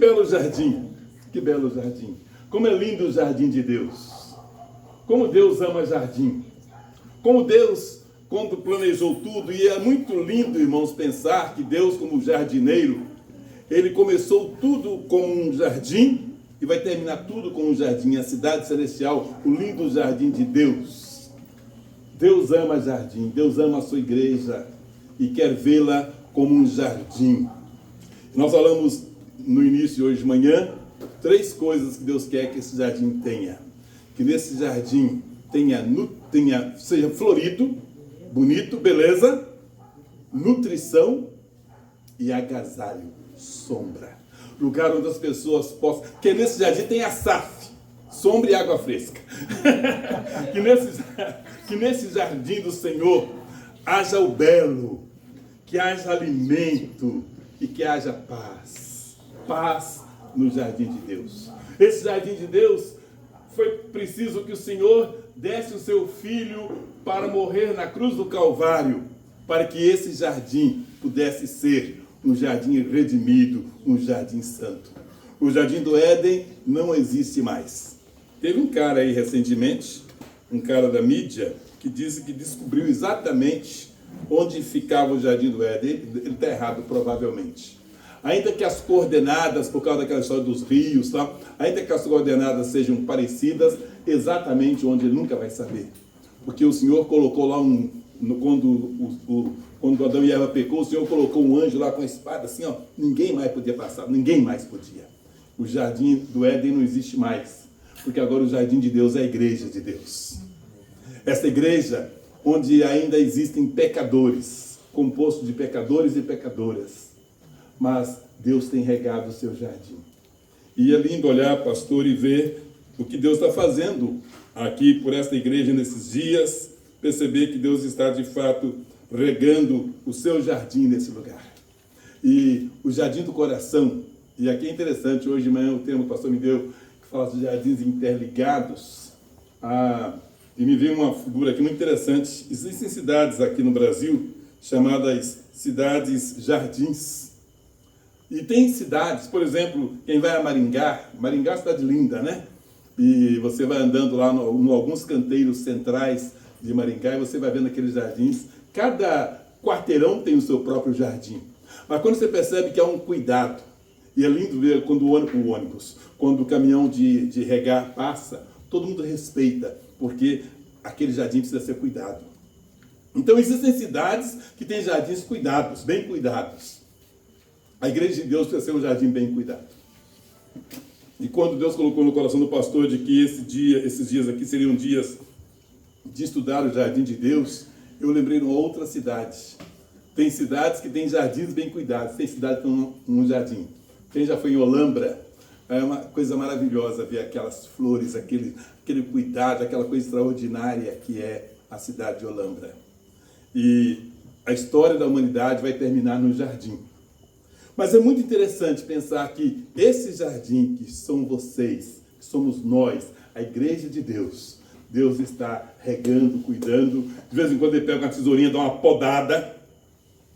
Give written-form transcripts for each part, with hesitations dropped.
belo jardim, que belo jardim. Como é lindo o jardim de Deus. Como Deus ama jardim. Como Deus, quando planejou tudo, e é muito lindo, irmãos, pensar que Deus, como jardineiro, Ele começou tudo com um jardim e vai terminar tudo com um jardim, a cidade celestial, o lindo jardim de Deus. Deus ama jardim, Deus ama a sua igreja e quer vê-la como um jardim. Nós falamos no início de hoje de manhã, 3 coisas que Deus quer que esse jardim tenha. Que nesse jardim seja florido, bonito, beleza, nutrição e agasalho, sombra. Lugar onde as pessoas possam... Que nesse jardim tenha SAF, sombra e água fresca. que nesse jardim do Senhor haja o belo, que haja alimento e que haja paz. Paz no jardim de Deus. Esse jardim de Deus foi preciso que o Senhor desse o seu Filho para morrer na cruz do Calvário, para que esse jardim pudesse ser um jardim redimido, um jardim santo. O jardim do Éden não existe mais. Teve um cara aí recentemente, um cara da mídia, que disse que descobriu exatamente onde ficava o jardim do Éden. Ele está errado, provavelmente. Ainda que as coordenadas, por causa daquela história dos rios, tal, ainda que as coordenadas sejam parecidas, exatamente onde ele nunca vai saber. Porque o Senhor colocou lá quando Adão e Eva pecou, o Senhor colocou um anjo lá com a espada, assim, ó, ninguém mais podia passar, ninguém mais podia. O jardim do Éden não existe mais, porque agora o jardim de Deus é a igreja de Deus. Essa igreja onde ainda existem pecadores, composto de pecadores e pecadoras. Mas Deus tem regado o seu jardim. E é lindo olhar, pastor, e ver o que Deus está fazendo aqui por esta igreja nesses dias, perceber que Deus está de fato regando o seu jardim nesse lugar. E o jardim do coração, e aqui é interessante, hoje de manhã o termo que o pastor me deu, que fala dos jardins interligados, e me veio uma figura aqui muito interessante. Existem cidades aqui no Brasil chamadas cidades jardins. E tem cidades, por exemplo, quem vai a Maringá, Maringá é uma cidade linda, né? E você vai andando lá em alguns canteiros centrais de Maringá e você vai vendo aqueles jardins. Cada quarteirão tem o seu próprio jardim. Mas quando você percebe que há um cuidado, e é lindo ver quando o ônibus, quando o caminhão de regar passa, todo mundo respeita, porque aquele jardim precisa ser cuidado. Então existem cidades que têm jardins cuidados, bem cuidados. A igreja de Deus precisa ser um jardim bem cuidado. E quando Deus colocou no coração do pastor de que esses dias aqui seriam dias de estudar o jardim de Deus, eu lembrei de uma outra cidade. Tem cidades que têm jardins bem cuidados, tem cidades que têm um jardim. Quem já foi em Olambra, é uma coisa maravilhosa ver aquelas flores, aquele cuidado, aquela coisa extraordinária que é a cidade de Olambra. E a história da humanidade vai terminar no jardim. Mas é muito interessante pensar que esse jardim, que são vocês, que somos nós, a igreja de Deus, Deus está regando, cuidando. De vez em quando ele pega uma tesourinha, dá uma podada,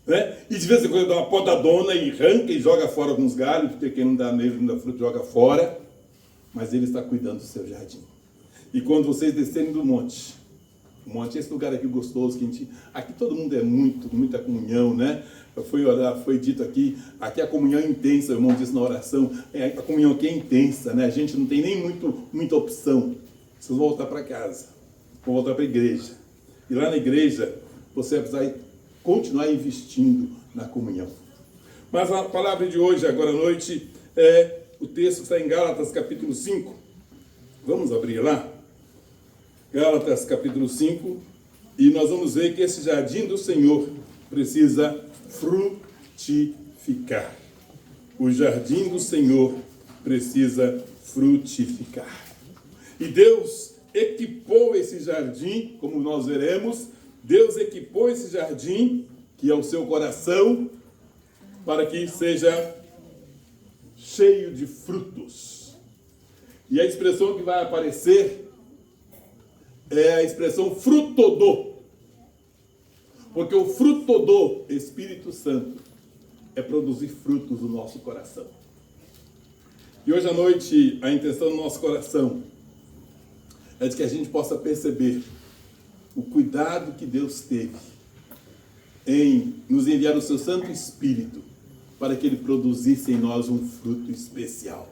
né? E de vez em quando ele dá uma podadona e arranca e joga fora alguns galhos, porque quem não dá mesmo, não dá fruto, joga fora. Mas ele está cuidando do seu jardim. E quando vocês descerem do monte, o monte é esse lugar aqui gostoso, que aqui todo mundo é muita comunhão, né? Foi dito aqui a comunhão é intensa, o irmão disse na oração, a comunhão aqui é intensa, né? A gente não tem nem muita opção. Vocês vão voltar para casa, vão voltar para a igreja. E lá na igreja, você vai precisar continuar investindo na comunhão. Mas a palavra de hoje, agora à noite, o texto está em Gálatas capítulo 5. Vamos abrir lá? Gálatas capítulo 5. E nós vamos ver que esse jardim do Senhor precisa frutificar. O jardim do Senhor precisa frutificar. E Deus equipou esse jardim, como nós veremos, Deus equipou esse jardim, que é o seu coração, para que seja cheio de frutos. E a expressão que vai aparecer é a expressão frutodô. Porque o fruto do Espírito Santo é produzir frutos no nosso coração. E hoje à noite, a intenção do nosso coração é de que a gente possa perceber o cuidado que Deus teve em nos enviar o seu Santo Espírito para que ele produzisse em nós um fruto especial.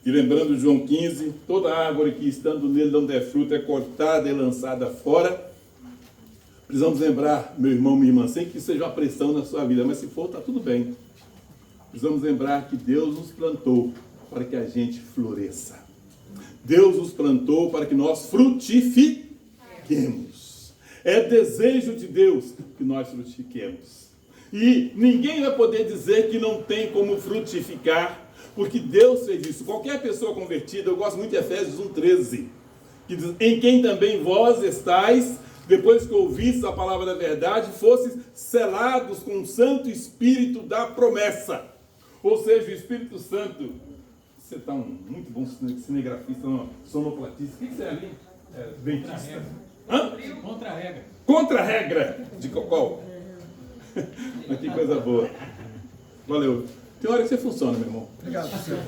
E lembrando João 15, toda árvore que estando nele não der fruto é cortada e lançada fora. Precisamos lembrar, meu irmão, minha irmã, sem que seja uma pressão na sua vida, mas se for, está tudo bem. Precisamos lembrar que Deus nos plantou para que a gente floresça. Deus nos plantou para que nós frutifiquemos. É desejo de Deus que nós frutifiquemos. E ninguém vai poder dizer que não tem como frutificar, porque Deus fez isso. Qualquer pessoa convertida, eu gosto muito de Efésios 1,13, que diz, em quem também vós estáis, depois que ouvistes a palavra da verdade, fostes selados com o Santo Espírito da promessa. Ou seja, o Espírito Santo, você está muito bom cinegrafista, sonoplatista, o que você é ali? Dentista. Contra a regra. Contra a regra de qual? Mas que coisa boa. Valeu. Tem hora que você funciona, meu irmão. Obrigado, senhor.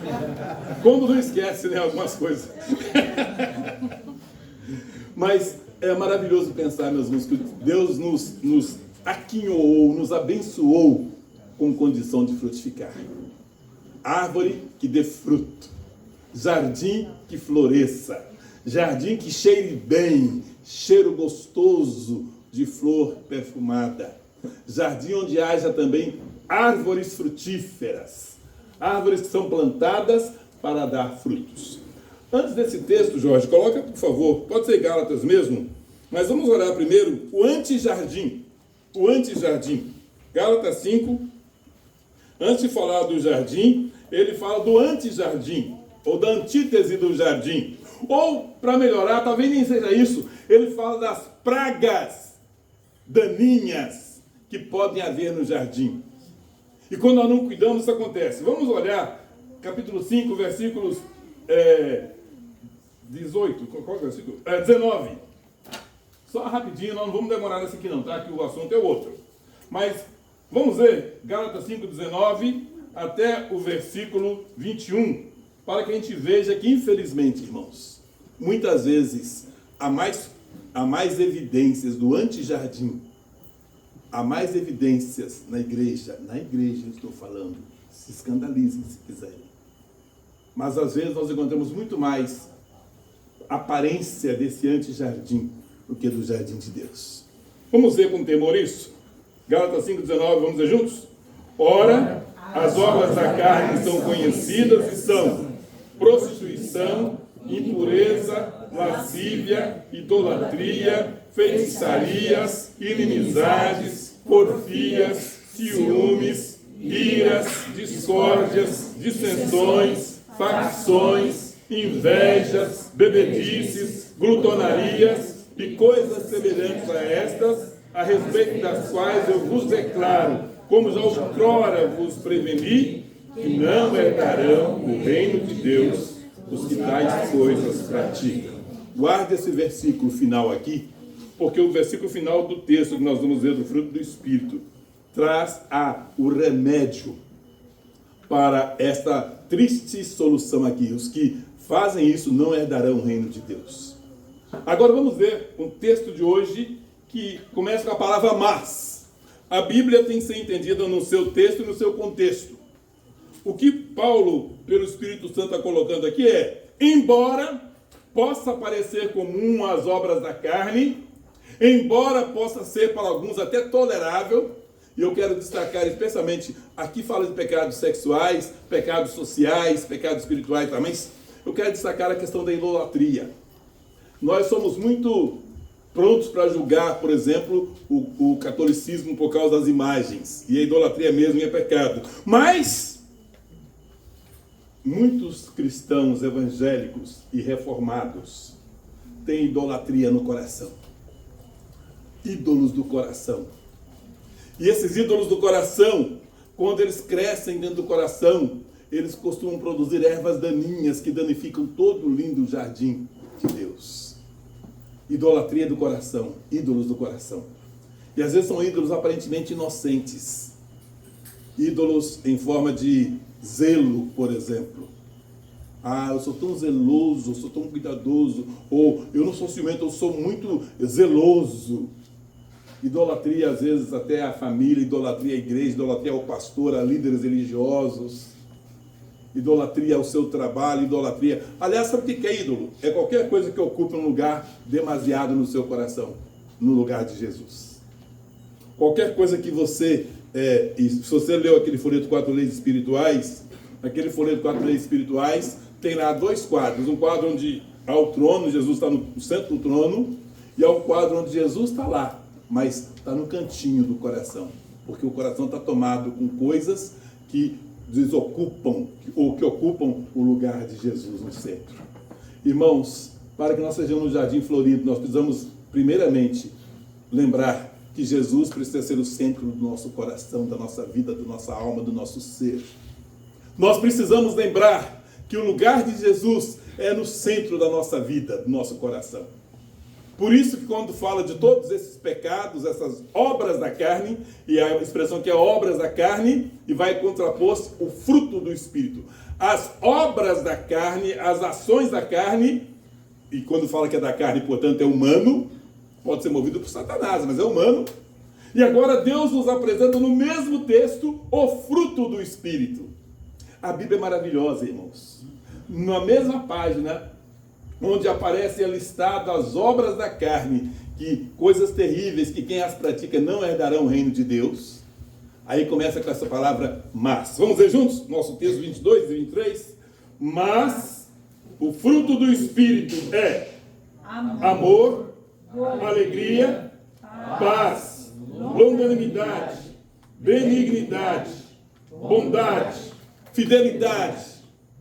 Quando não esquece, né, algumas coisas. Mas é maravilhoso pensar, meus irmãos, que Deus nos aquinhoou, nos abençoou com condição de frutificar. Árvore que dê fruto. Jardim que floresça. Jardim que cheire bem, cheiro gostoso de flor perfumada. Jardim onde haja também árvores frutíferas, árvores que são plantadas para dar frutos. Antes desse texto, Jorge, coloca, por favor, pode ser Gálatas mesmo, mas vamos olhar primeiro o antijardim. O antijardim. Gálatas 5, antes de falar do jardim, ele fala do antijardim, ou da antítese do jardim. Ou, para melhorar, talvez nem seja isso, ele fala das pragas daninhas que podem haver no jardim. E quando nós não cuidamos, isso acontece. Vamos olhar capítulo 5, versículos 18, qual é o versículo? 19. Só rapidinho, nós não vamos demorar nesse aqui não, tá? Que o assunto é outro. Mas vamos ver Gálatas 5, 19 até o versículo 21, para que a gente veja que, infelizmente, irmãos, muitas vezes há mais evidências do antijardim. Há mais evidências na igreja eu estou falando, se escandalizem se quiserem. Mas às vezes nós encontramos muito mais aparência desse antijardim do que do jardim de Deus. Vamos ver com temor isso? Gálatas 5,19, vamos ver juntos? Ora, as obras da carne são conhecidas e são prostituição, impureza, lascívia, idolatria, feitiçarias, inimizades, porfias, ciúmes, iras, discórdias, dissensões, facções, invejas, bebedices, glutonarias e coisas semelhantes a estas, a respeito das quais eu vos declaro, como já outrora vos preveni, que não herdarão o reino de Deus os que tais coisas praticam. Guarde esse versículo final aqui, porque o versículo final do texto que nós vamos ver do fruto do Espírito traz o remédio para esta triste solução aqui. Os que fazem isso não herdarão o reino de Deus. Agora vamos ver um texto de hoje que começa com a palavra mas. A Bíblia tem que ser entendida no seu texto e no seu contexto. O que Paulo, pelo Espírito Santo, está colocando aqui é: embora possa parecer comum às obras da carne, embora possa ser para alguns até tolerável, e eu quero destacar especialmente, aqui fala de pecados sexuais, pecados sociais, pecados espirituais também, eu quero destacar a questão da idolatria. Nós somos muito prontos para julgar, por exemplo, o catolicismo por causa das imagens, e a idolatria mesmo é pecado. Mas muitos cristãos evangélicos e reformados têm idolatria no coração. Ídolos do coração. E esses ídolos do coração, quando eles crescem dentro do coração, eles costumam produzir ervas daninhas que danificam todo o lindo jardim de Deus. Idolatria do coração, ídolos do coração. E às vezes são ídolos aparentemente inocentes. Ídolos em forma de Zelo, por exemplo. Ah, eu sou tão zeloso, eu sou tão cuidadoso. Ou eu não sou ciumento, eu sou muito zeloso. Idolatria, às vezes, até a família, idolatria à igreja, idolatria ao pastor, a líderes religiosos. Idolatria ao seu trabalho, idolatria. Aliás, sabe o que é ídolo? É qualquer coisa que ocupe um lugar demasiado no seu coração, no lugar de Jesus. Qualquer coisa que você... se você leu aquele folheto 4 leis espirituais, aquele folheto 4 leis espirituais tem lá 2 quadros. Um quadro onde há o trono, Jesus está no centro do trono, e há um quadro onde Jesus está lá, mas está no cantinho do coração, porque o coração está tomado com coisas que desocupam, ou que ocupam o lugar de Jesus no centro. Irmãos, para que nós sejamos um jardim florido, nós precisamos, primeiramente, lembrar que Jesus precisa ser o centro do nosso coração, da nossa vida, da nossa alma, do nosso ser. Nós precisamos lembrar que o lugar de Jesus é no centro da nossa vida, do nosso coração. Por isso que quando fala de todos esses pecados, essas obras da carne, e a expressão que é obras da carne, e vai contrapor o fruto do Espírito. As obras da carne, as ações da carne, e quando fala que é da carne, portanto é humano, pode ser movido por Satanás, mas é humano. E agora Deus nos apresenta no mesmo texto o fruto do Espírito. A Bíblia é maravilhosa, irmãos. Na mesma página, onde aparecem listadas as obras da carne, que coisas terríveis, que quem as pratica não herdarão o reino de Deus. Aí começa com essa palavra mas. Vamos ver juntos? Nosso texto 22 e 23. Mas o fruto do Espírito é amor, alegria, paz, longanimidade, benignidade, bondade, fidelidade,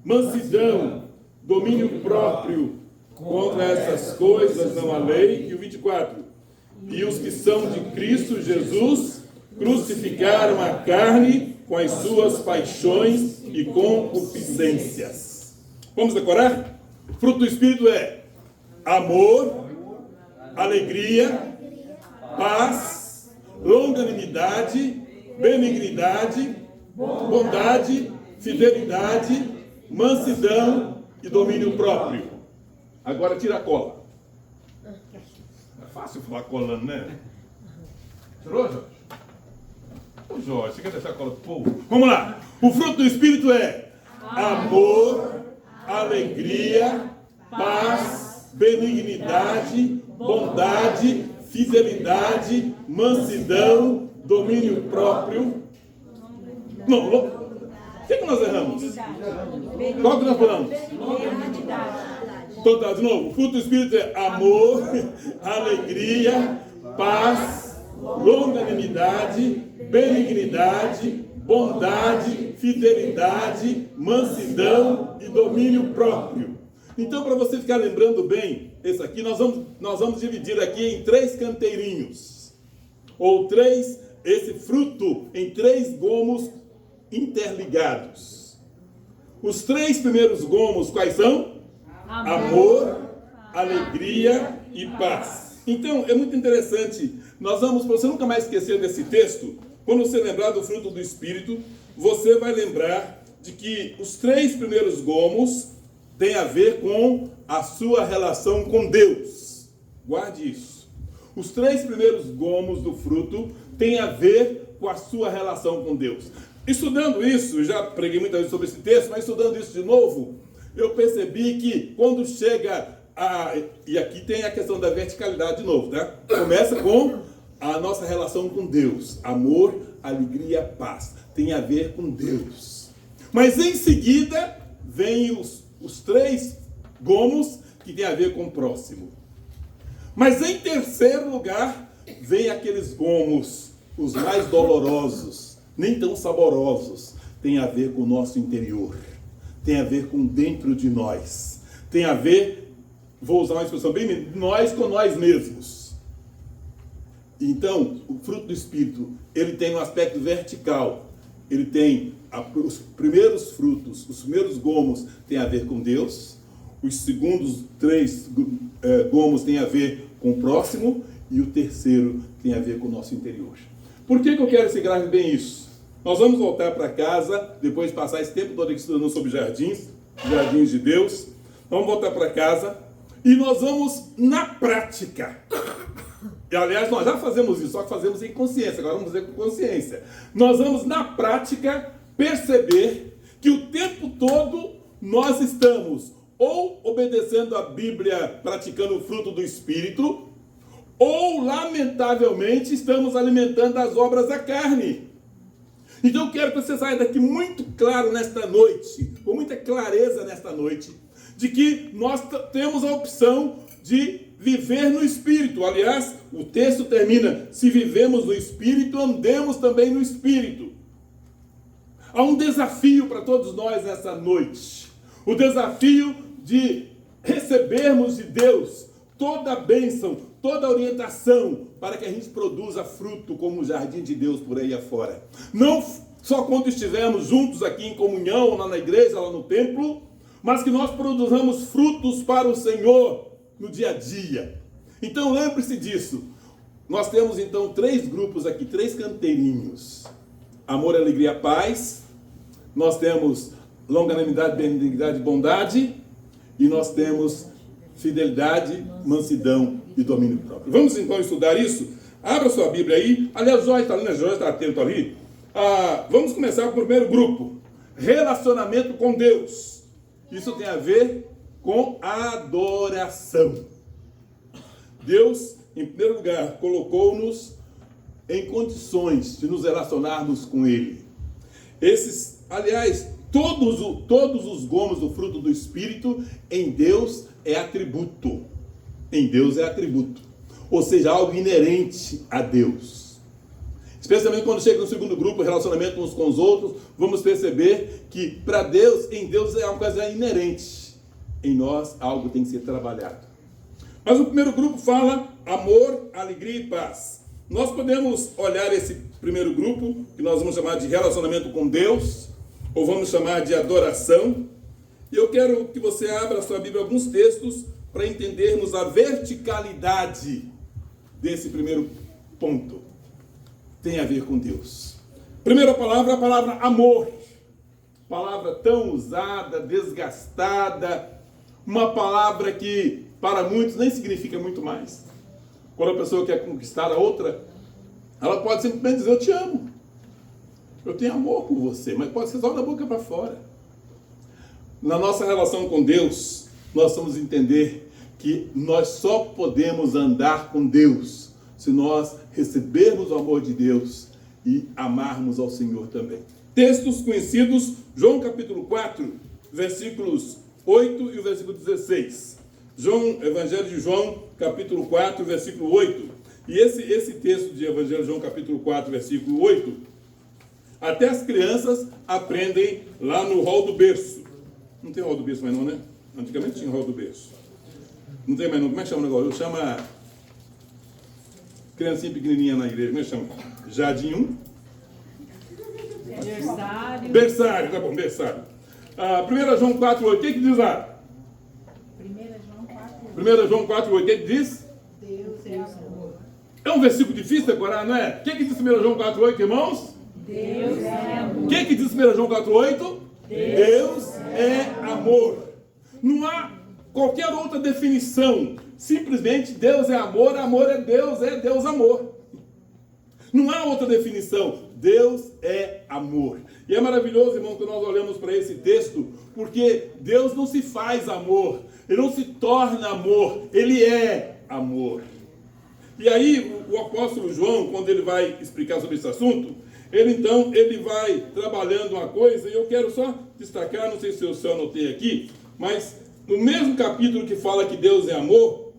mansidão, domínio próprio. Contra essas coisas não há lei. E o 24. E os que são de Cristo Jesus crucificaram a carne com as suas paixões e concupiscências. Vamos decorar? O fruto do Espírito é amor, alegria, paz, longanimidade, benignidade, bondade, fidelidade, mansidão e domínio próprio. Agora tira a cola. É fácil falar colando, né? Tirou, Jorge? Ô Jorge, você quer deixar a cola pro povo? Vamos lá. O fruto do Espírito é amor, alegria, paz, benignidade, bondade, fidelidade, mansidão, domínio próprio. Não, o que nós erramos? Qual que nós falamos? Então, de novo, o fruto do Espírito é amor, alegria, paz, longanimidade, benignidade, bondade, fidelidade, mansidão e domínio próprio. Então, para você ficar lembrando bem, esse aqui, nós vamos dividir aqui em 3 canteirinhos. Ou esse fruto em 3 gomos interligados. Os 3 primeiros gomos, quais são? Amor, alegria e paz. Então, é muito interessante. Nós vamos, para você nunca mais esquecer desse texto, quando você lembrar do fruto do Espírito, você vai lembrar de que os 3 primeiros gomos têm a ver com a sua relação com Deus. Guarde isso. Os 3 primeiros gomos do fruto têm a ver com a sua relação com Deus. Estudando isso, já preguei muitas vezes sobre esse texto, mas estudando isso de novo, eu percebi que quando chega e aqui tem a questão da verticalidade de novo, tá? Começa com a nossa relação com Deus. Amor, alegria, paz. Tem a ver com Deus. Mas em seguida, vem os 3 gomos que tem a ver com o próximo. Mas em terceiro lugar, vem aqueles gomos, os mais dolorosos, nem tão saborosos. Tem a ver com o nosso interior. Tem a ver com dentro de nós. Tem a ver, vou usar uma expressão bem, nós com nós mesmos. Então, o fruto do Espírito, ele tem um aspecto vertical. Ele tem os primeiros frutos, os primeiros gomos tem a ver com Deus. Os segundos 3 gomos tem a ver com o próximo. E o terceiro tem a ver com o nosso interior. Por que eu quero que você grave bem isso? Nós vamos voltar para casa, depois de passar esse tempo todo aqui estudando sobre jardins de Deus. Vamos voltar para casa e nós vamos na prática. E, aliás, nós já fazemos isso, só que fazemos em consciência. Agora vamos fazer com consciência. Nós vamos na prática perceber que o tempo todo nós estamos ou obedecendo a Bíblia, praticando o fruto do Espírito, ou, lamentavelmente, estamos alimentando as obras da carne. Então eu quero que você saia daqui muito claro nesta noite, com muita clareza nesta noite, de que nós temos a opção de viver no Espírito. Aliás, o texto termina: se vivemos no Espírito, andemos também no Espírito. Há um desafio para todos nós nessa noite. O desafio de recebermos de Deus toda a bênção, toda a orientação para que a gente produza fruto como o jardim de Deus por aí afora. Não só quando estivermos juntos aqui em comunhão, lá na igreja, lá no templo, mas que nós produzamos frutos para o Senhor no dia a dia. Então lembre-se disso. Nós temos então 3 grupos aqui, 3 canteirinhos: amor, alegria, paz. Nós temos longanimidade, benignidade e bondade. E nós temos fidelidade, mansidão e domínio próprio. Vamos então estudar isso? Abra sua Bíblia aí. Aliás, Jorge está ali, né? Jorge está atento ali. Vamos começar com o primeiro grupo: relacionamento com Deus. Isso tem a ver com adoração. Deus, em primeiro lugar, colocou-nos em condições de nos relacionarmos com Ele. Aliás, todos os gomos do fruto do Espírito em Deus é atributo. Em Deus é atributo. Ou seja, algo inerente a Deus. Especialmente quando chega no segundo grupo, relacionamento uns com os outros, vamos perceber que para Deus, em Deus é uma coisa inerente. Em nós, algo tem que ser trabalhado. Mas o primeiro grupo fala amor, alegria e paz. Nós podemos olhar esse primeiro grupo, que nós vamos chamar de relacionamento com Deus, ou vamos chamar de adoração. E eu quero que você abra a sua Bíblia alguns textos para entendermos a verticalidade desse primeiro ponto. Tem a ver com Deus. Primeira palavra, a palavra amor. Palavra tão usada, desgastada, uma palavra que para muitos nem significa muito mais. Quando a pessoa quer conquistar a outra, ela pode simplesmente dizer: eu te amo, eu tenho amor por você, mas pode ser só da boca para fora. Na nossa relação com Deus, nós vamos entender que nós só podemos andar com Deus se nós recebermos o amor de Deus e amarmos ao Senhor também. Textos conhecidos: João capítulo 4, versículos 8 e o versículo 16. Evangelho de João, capítulo 4, versículo 8. E esse texto de Evangelho de João, capítulo 4, versículo 8, até as crianças aprendem lá no hall do berço. Não tem hall do berço mais não, né? Antigamente tinha hall do berço. Não tem mais não. Como é que chama o negócio? Chama criancinha pequenininha na igreja. Como é que chama? Jardim 1? Berçário. Berçário, tá bom, berçário. 1 João 4, 8. O que diz lá? 1 João 4, 8. O que diz? Deus é amor. É um versículo difícil de decorar, não é? O que diz 1 João 4, 8, irmãos? Deus é amor. O que diz 1 João 4, 8? Deus é amor. Não há qualquer outra definição. Simplesmente Deus é amor, amor é Deus amor. Não há outra definição. Deus é amor. E é maravilhoso, irmão, que nós olhamos para esse texto, porque Deus não se faz amor, Ele não se torna amor, Ele é amor. E aí o apóstolo João, quando ele vai explicar sobre esse assunto, ele vai trabalhando uma coisa, e eu quero só destacar, não sei se eu anotei aqui, mas no mesmo capítulo que fala que Deus é amor,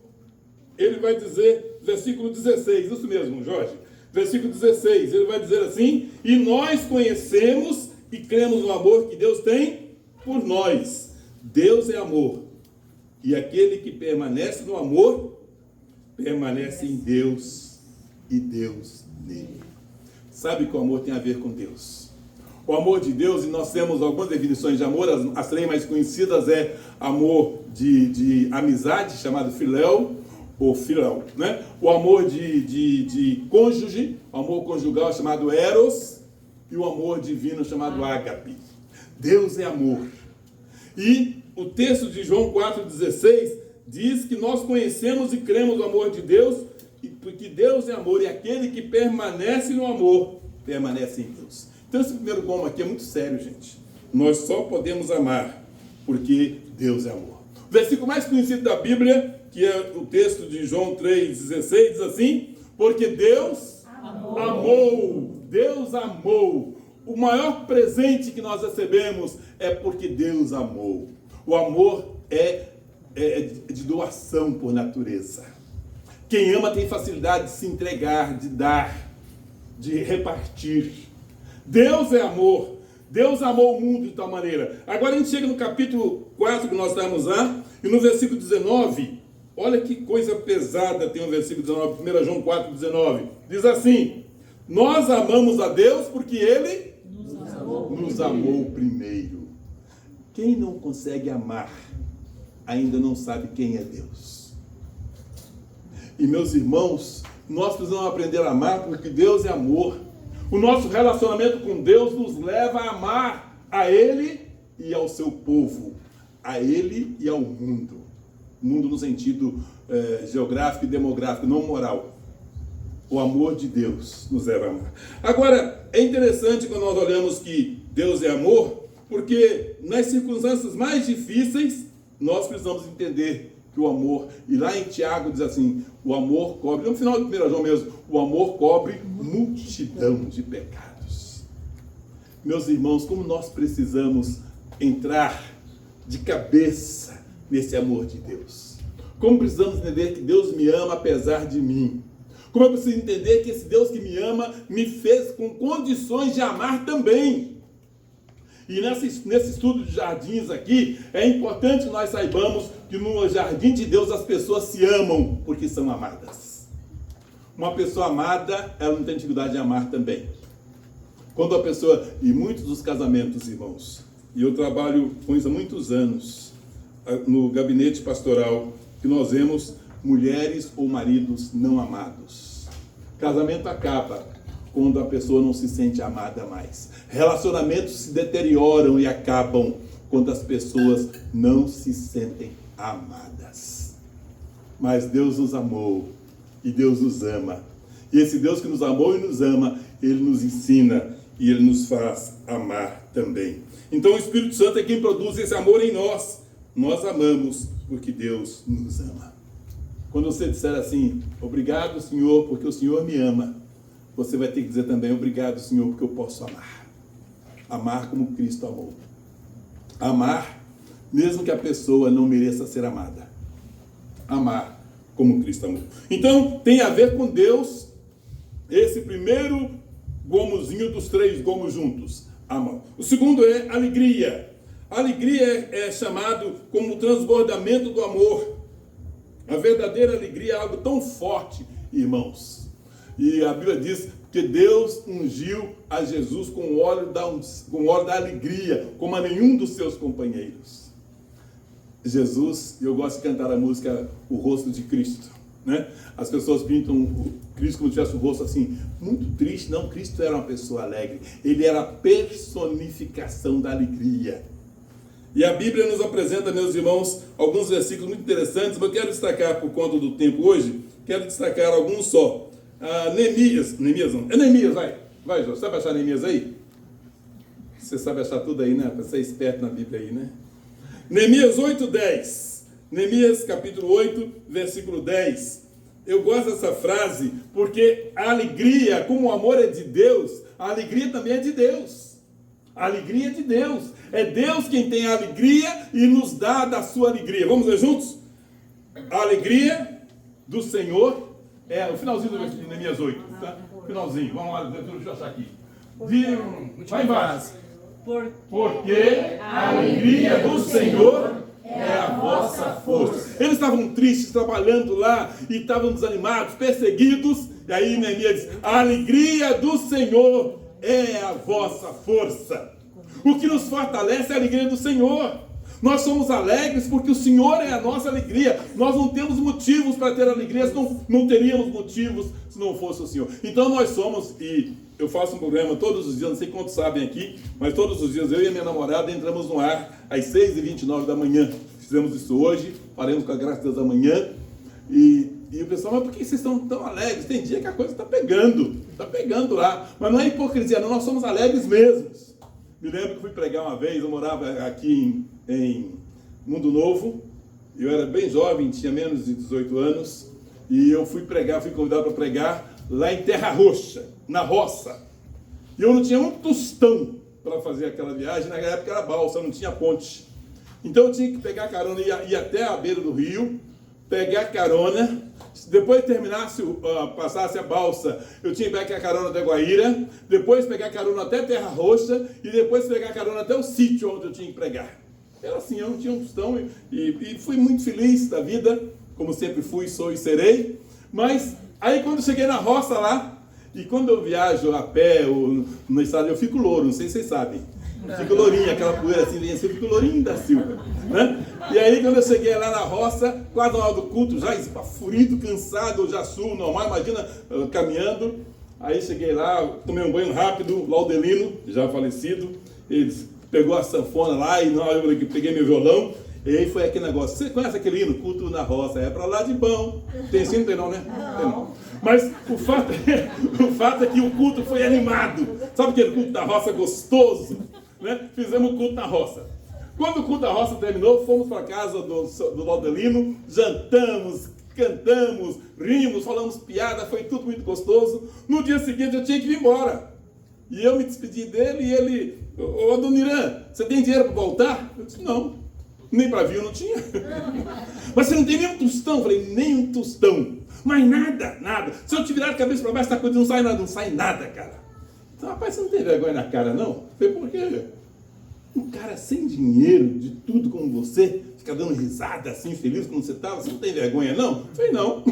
ele vai dizer, versículo 16, isso mesmo, Jorge, versículo 16, ele vai dizer assim: e nós conhecemos e cremos no amor que Deus tem por nós. Deus é amor, e aquele que permanece no amor, permanece em Deus e Deus nele. Sabe que o amor tem a ver com Deus. O amor de Deus, e nós temos algumas definições de amor, as 3 mais conhecidas é amor de amizade, chamado filéu, ou filéu, né? O amor de cônjuge, o amor conjugal chamado eros, e o amor divino chamado ágape. Deus é amor. E o texto de João 4,16 diz que nós conhecemos e cremos o amor de Deus, porque Deus é amor, e aquele que permanece no amor, permanece em Deus. Então esse primeiro como aqui é muito sério, gente. Nós só podemos amar porque Deus é amor. O versículo mais conhecido da Bíblia, que é o texto de João 3,16, diz assim: porque Deus amou. Deus amou. O maior presente que nós recebemos é porque Deus amou. O amor é de doação por natureza. Quem ama tem facilidade de se entregar, de dar, de repartir. Deus é amor. Deus amou o mundo de tal maneira. Agora a gente chega no capítulo 4 que nós estamos lá, e no versículo 19, olha que coisa pesada tem o versículo 19, 1 João 4, 19. Diz assim: nós amamos a Deus porque Ele nos amou primeiro. Quem não consegue amar ainda não sabe quem é Deus. E meus irmãos, nós precisamos aprender a amar porque Deus é amor. O nosso relacionamento com Deus nos leva a amar a Ele e ao seu povo, a Ele e ao mundo. Mundo no sentido geográfico e demográfico, não moral. O amor de Deus nos leva a amar. Agora, é interessante quando nós olhamos que Deus é amor, porque nas circunstâncias mais difíceis, nós precisamos entender que o amor, e lá em Tiago diz assim, o amor cobre, no final do 1 João mesmo, o amor cobre multidão de pecados. Meus irmãos, como nós precisamos entrar de cabeça nesse amor de Deus. Como precisamos entender que Deus me ama apesar de mim. Como eu preciso entender que esse Deus que me ama me fez com condições de amar também. E nesse estudo de jardins aqui, é importante que nós saibamos que no jardim de Deus as pessoas se amam porque são amadas. Uma pessoa amada, ela não tem dificuldade de amar também. Quando a pessoa, e muitos dos casamentos, irmãos, e eu trabalho com isso há muitos anos, no gabinete pastoral, que nós vemos mulheres ou maridos não amados. Casamento acaba quando a pessoa não se sente amada mais. Relacionamentos se deterioram e acabam quando as pessoas não se sentem amadas. Mas Deus nos amou e Deus nos ama. E esse Deus que nos amou e nos ama, Ele nos ensina e Ele nos faz amar também. Então o Espírito Santo é quem produz esse amor em nós. Nós amamos porque Deus nos ama. Quando você disser assim, obrigado, Senhor, porque o Senhor me ama, você vai ter que dizer também, obrigado, Senhor, porque eu posso amar. Amar como Cristo amou. Amar, mesmo que a pessoa não mereça ser amada. Amar como Cristo amou. Então, tem a ver com Deus, esse primeiro gomozinho dos 3 gomos juntos. Amor. O segundo é alegria. Alegria é chamado como transbordamento do amor. A verdadeira alegria é algo tão forte, irmãos. E a Bíblia diz que Deus ungiu a Jesus com óleo da alegria, como a nenhum dos seus companheiros. Jesus, eu gosto de cantar a música O Rosto de Cristo, né? As pessoas pintam o Cristo como se tivesse um rosto assim, muito triste. Não, Cristo era uma pessoa alegre. Ele era a personificação da alegria. E a Bíblia nos apresenta, meus irmãos, alguns versículos muito interessantes, mas eu quero destacar, por conta do tempo hoje, quero destacar alguns só. Neemias, vai, Jô, sabe achar Neemias aí? Você sabe achar tudo aí, né? Para ser esperto na Bíblia aí, né? Neemias 8:10. Neemias capítulo 8, versículo 10. Eu gosto dessa frase, porque a alegria, como o amor é de Deus, a alegria também é de Deus. A alegria é de Deus. É Deus quem tem a alegria e nos dá da sua alegria. Vamos ler juntos? A alegria do Senhor é o finalzinho do versículo de Neemias 8. Tá? Finalzinho. Vamos lá, deixa eu achar aqui. Vai embaixo. Porque a alegria do Senhor é a vossa força. Eles estavam tristes, trabalhando lá, e estavam desanimados, perseguidos. E aí Neemias diz, a alegria do Senhor é a vossa força. O que nos fortalece é a alegria do Senhor. Nós somos alegres porque o Senhor é a nossa alegria. Nós não temos motivos para ter alegria, não teríamos motivos se não fosse o Senhor. Então nós somos, e eu faço um programa todos os dias, não sei quantos sabem aqui, mas todos os dias eu e a minha namorada entramos no ar às 6h29 da manhã. Fizemos isso hoje, faremos com a graça de Deus amanhã. E o pessoal, mas por que vocês estão tão alegres? Tem dia que a coisa está pegando lá. Mas não é hipocrisia, não, nós somos alegres mesmos. Me lembro que fui pregar uma vez, eu morava aqui em Mundo Novo, eu era bem jovem, tinha menos de 18 anos, e eu fui convidado para pregar lá em Terra Roxa, na roça. E eu não tinha um tostão para fazer aquela viagem, naquela época era balsa, não tinha ponte. Então eu tinha que pegar carona, ir até a beira do rio, pegar carona, depois passasse a balsa, eu tinha que pegar carona até Guaíra, depois pegar carona até Terra Roxa, e depois pegar carona até o sítio onde eu tinha que pregar. Era assim, eu não tinha um tostão, e fui muito feliz da vida, como sempre fui, sou e serei. Mas aí quando cheguei na roça lá, e quando eu viajo a pé ou no estado, eu fico louro, não sei se vocês sabem. Fico lourinho, aquela poeira assim, vem assim, eu fico lourinho da Silva, né? E aí quando eu cheguei lá na roça, quase na hora do culto, já esbaforido, cansado, já sul, normal, imagina, caminhando. Aí cheguei lá, tomei um banho rápido, Laudelino, já falecido, ele pegou a sanfona lá, e na hora eu peguei meu violão, e aí foi aquele negócio. Você conhece aquele hino, culto na roça, é pra lá de bom. Tem sim, não tem não, né? Tem não. Mas o fato é que o culto foi animado. Sabe aquele culto da roça gostoso? Né? Fizemos o culto na roça. Quando o culto da roça terminou, fomos para casa do Laudelino, jantamos, cantamos, rimos, falamos piada, foi tudo muito gostoso. No dia seguinte eu tinha que ir embora. E eu me despedi dele e ele, ô Dona Irã, você tem dinheiro para voltar? Eu disse, não, nem para vir eu não tinha. Mas você não tem nem um tostão? Eu falei, nem um tostão. Mas nada. Se eu te virar a cabeça para baixo, essa coisa não sai nada, cara. Então, rapaz, você não tem vergonha na cara, não? Eu falei, por quê? Um cara sem dinheiro, de tudo como você, fica dando risada assim, feliz como você estava, você não tem vergonha, não? Eu falei, não.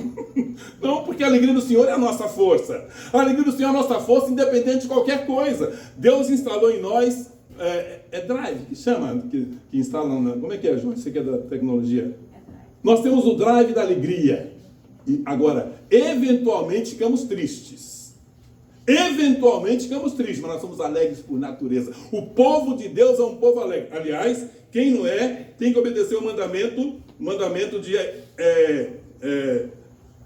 Não, porque a alegria do Senhor é a nossa força. A alegria do Senhor é a nossa força, independente de qualquer coisa. Deus instalou em nós, drive, que chama, que instala, como é que é, João? Você que é da tecnologia? Nós temos o drive da alegria. E agora, eventualmente ficamos tristes. Eventualmente ficamos tristes, mas nós somos alegres por natureza. O povo de Deus é um povo alegre. Aliás, quem não é, tem que obedecer o mandamento de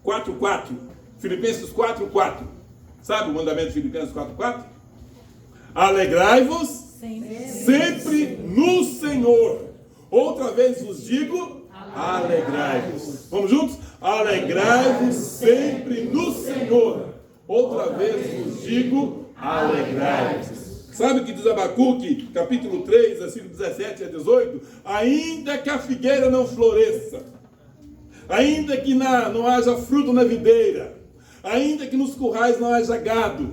4:4. Filipenses 4:4. Sabe o mandamento de Filipenses 4:4? Alegrai-vos sempre no Senhor. Outra vez vos digo, alegrai-vos. Vamos juntos? Alegrai-vos sempre no Senhor. Outra vez vos digo, alegrai-vos. Sabe o que diz Abacuque, capítulo 3, versículo 17 a 18? Ainda que a figueira não floresça, ainda que não haja fruto na videira, ainda que nos currais não haja gado,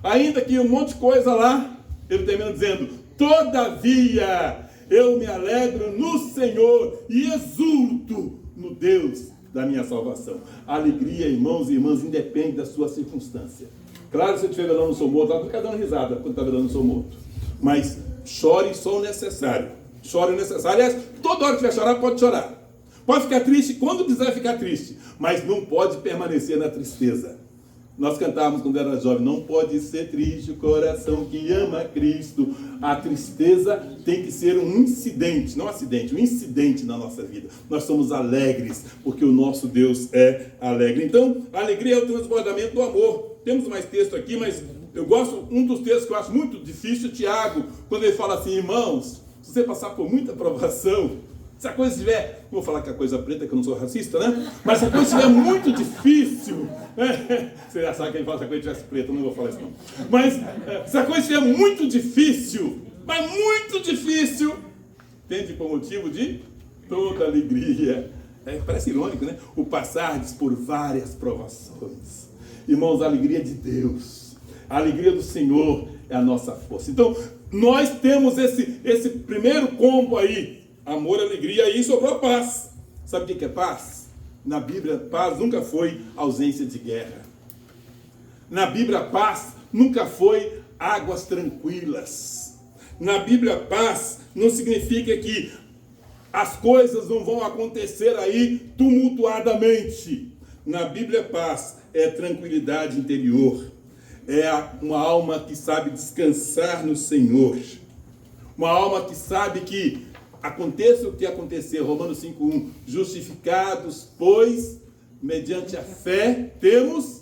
ainda que um monte de coisa lá, ele termina dizendo, todavia eu me alegro no Senhor e exulto no Deus da minha salvação. A alegria, irmãos e irmãs, independe da sua circunstância. Claro, se eu estiver velando, não sou morto, ela não fica dando risada quando está velando, não sou morto. Mas chore só o necessário. Chore o necessário. Aliás, toda hora que tiver chorar, pode chorar. Pode ficar triste quando quiser ficar triste, mas não pode permanecer na tristeza. Nós cantávamos quando era jovem, não pode ser triste o coração que ama Cristo. A tristeza tem que ser um incidente, não acidente, um incidente na nossa vida. Nós somos alegres, porque o nosso Deus é alegre. Então, a alegria é o transbordamento do amor. Temos mais texto aqui, mas eu gosto, um dos textos que eu acho muito difícil, Tiago, quando ele fala assim, irmãos, se você passar por muita provação, se a coisa estiver, vou falar que a coisa preta, que eu não sou racista, né? Mas se a coisa estiver muito difícil, você já sabe que ele fala se a coisa estivesse preta, eu não vou falar isso não. Mas se a coisa estiver muito difícil, mas muito difícil, tende por motivo de toda alegria. Parece irônico, né? O passardes por várias provações. Irmãos, a alegria de Deus, a alegria do Senhor é a nossa força. Então, nós temos esse primeiro combo aí, amor, alegria, e sobrou a paz. Sabe o que é paz? Na Bíblia, paz nunca foi ausência de guerra. Na Bíblia, paz nunca foi águas tranquilas. Na Bíblia, paz não significa que as coisas não vão acontecer aí tumultuadamente. Na Bíblia, paz é tranquilidade interior. é uma alma que sabe descansar no Senhor. Uma alma que sabe que aconteça o que acontecer, Romanos 5:1, justificados, pois, mediante a fé, temos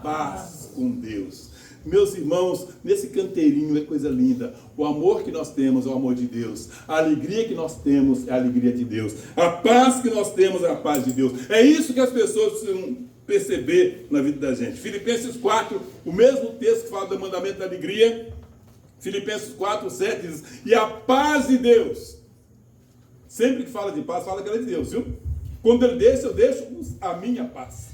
paz com Deus. Meus irmãos, nesse canteirinho é coisa linda. O amor que nós temos é o amor de Deus. A alegria que nós temos é a alegria de Deus. A paz que nós temos é a paz de Deus. É isso que as pessoas precisam perceber na vida da gente. Filipenses 4, o mesmo texto que fala do mandamento da alegria. Filipenses 4:7 diz, e a paz de Deus. Sempre que fala de paz, fala que ela é de Deus, viu? Quando ele deixa, eu deixo a minha paz.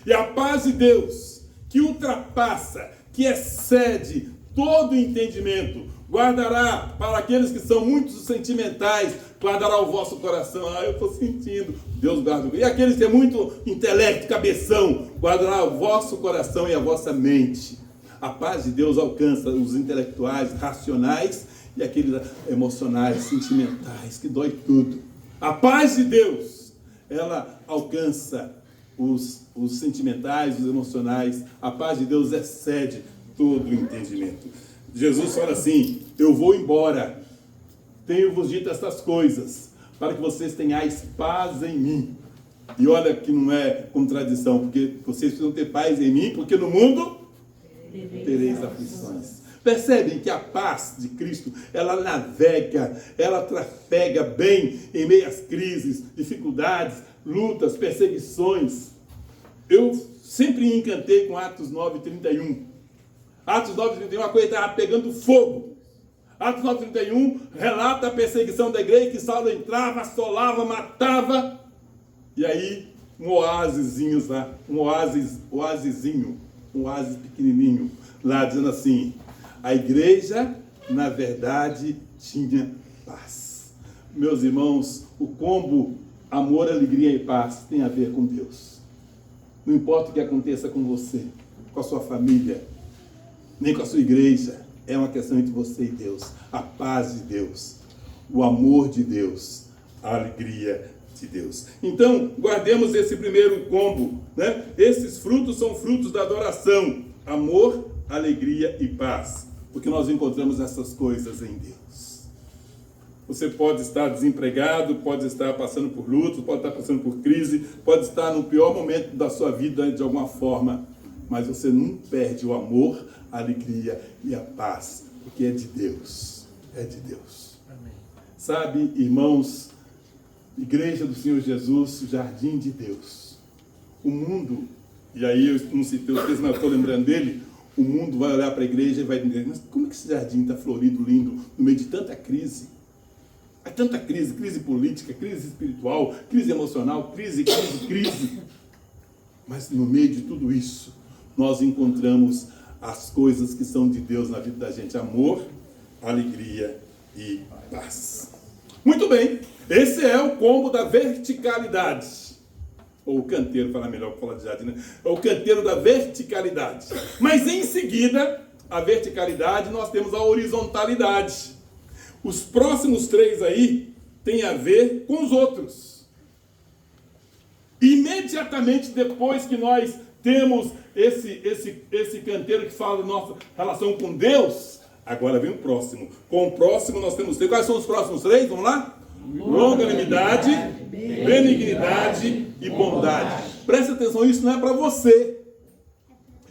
E a paz de Deus, que ultrapassa, que excede todo entendimento, guardará para aqueles que são muito sentimentais, guardará o vosso coração. Eu estou sentindo, Deus guarda. E aqueles que é muito intelecto, cabeção, guardará o vosso coração e a vossa mente. A paz de Deus alcança os intelectuais, racionais e aqueles emocionais, sentimentais, que dói tudo. A paz de Deus, ela alcança os sentimentais, os emocionais. A paz de Deus excede todo o entendimento. Jesus fala assim, eu vou embora, tenho-vos dito estas coisas, para que vocês tenhais paz em mim. E olha que não é contradição, porque vocês precisam ter paz em mim, porque no mundo tereis aflições. Percebem que a paz de Cristo, ela navega, ela trafega bem em meio às crises, dificuldades, lutas, perseguições. Eu sempre me encantei com Atos 9:31. Atos 9:31, a coisa estava pegando fogo. Atos 9:31 relata a perseguição da igreja, que Saulo entrava, assolava, matava. E aí, um oásisinho lá, um oásis pequenininho, lá dizendo assim, a igreja, na verdade, tinha paz. Meus irmãos, o combo amor, alegria e paz tem a ver com Deus. Não importa o que aconteça com você, com a sua família, nem com a sua igreja, é uma questão entre você e Deus. A paz de Deus, o amor de Deus, a alegria de Deus. Então, guardemos esse primeiro combo, né? Esses frutos são frutos da adoração, amor, alegria e paz, porque nós encontramos essas coisas em Deus. Você pode estar desempregado, pode estar passando por luto, pode estar passando por crise, pode estar no pior momento da sua vida de alguma forma, mas você não perde o amor, a alegria e a paz, porque é de Deus. É de Deus. Amém. Sabe, irmãos, Igreja do Senhor Jesus, jardim de Deus. O mundo, e aí eu não citei o texto, mas eu estou lembrando dele, o mundo vai olhar para a igreja e vai dizer, mas como é que esse jardim está florido, lindo, no meio de tanta crise? Há tanta crise, crise política, crise espiritual, crise emocional, crise. Mas no meio de tudo isso, nós encontramos as coisas que são de Deus na vida da gente. Amor, alegria e paz. Muito bem, esse é o combo da verticalidade. Ou o canteiro, falar melhor que falar de jardim, né? É o canteiro da verticalidade. Mas em seguida, a verticalidade, nós temos a horizontalidade. Os próximos três aí têm a ver com os outros. Imediatamente depois que nós temos esse canteiro que fala da nossa relação com Deus, agora vem o próximo. Com o próximo nós temos três. Quais são os próximos três? Vamos lá? Longanimidade, benignidade e bondade. Presta atenção, isso não é para você.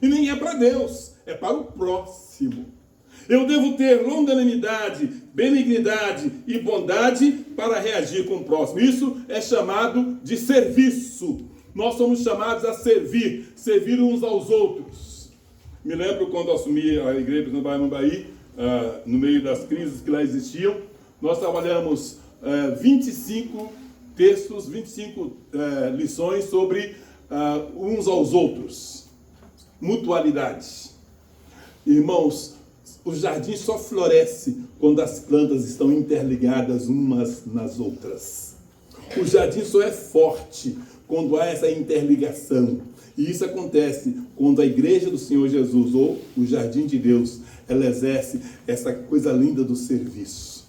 E nem é para Deus. É para o próximo. Eu devo ter longanimidade, benignidade e bondade para reagir com o próximo. Isso é chamado de serviço. Nós somos chamados a servir uns aos outros. Me lembro quando assumi a igreja do Baimambaí, no meio das crises que lá existiam, nós trabalhamos 25 textos, 25 lições sobre uns aos outros. Mutualidade. Irmãos, o jardim só floresce quando as plantas estão interligadas umas nas outras. O jardim só é forte quando há essa interligação. E isso acontece quando a igreja do Senhor Jesus, ou o jardim de Deus, ela exerce essa coisa linda do serviço.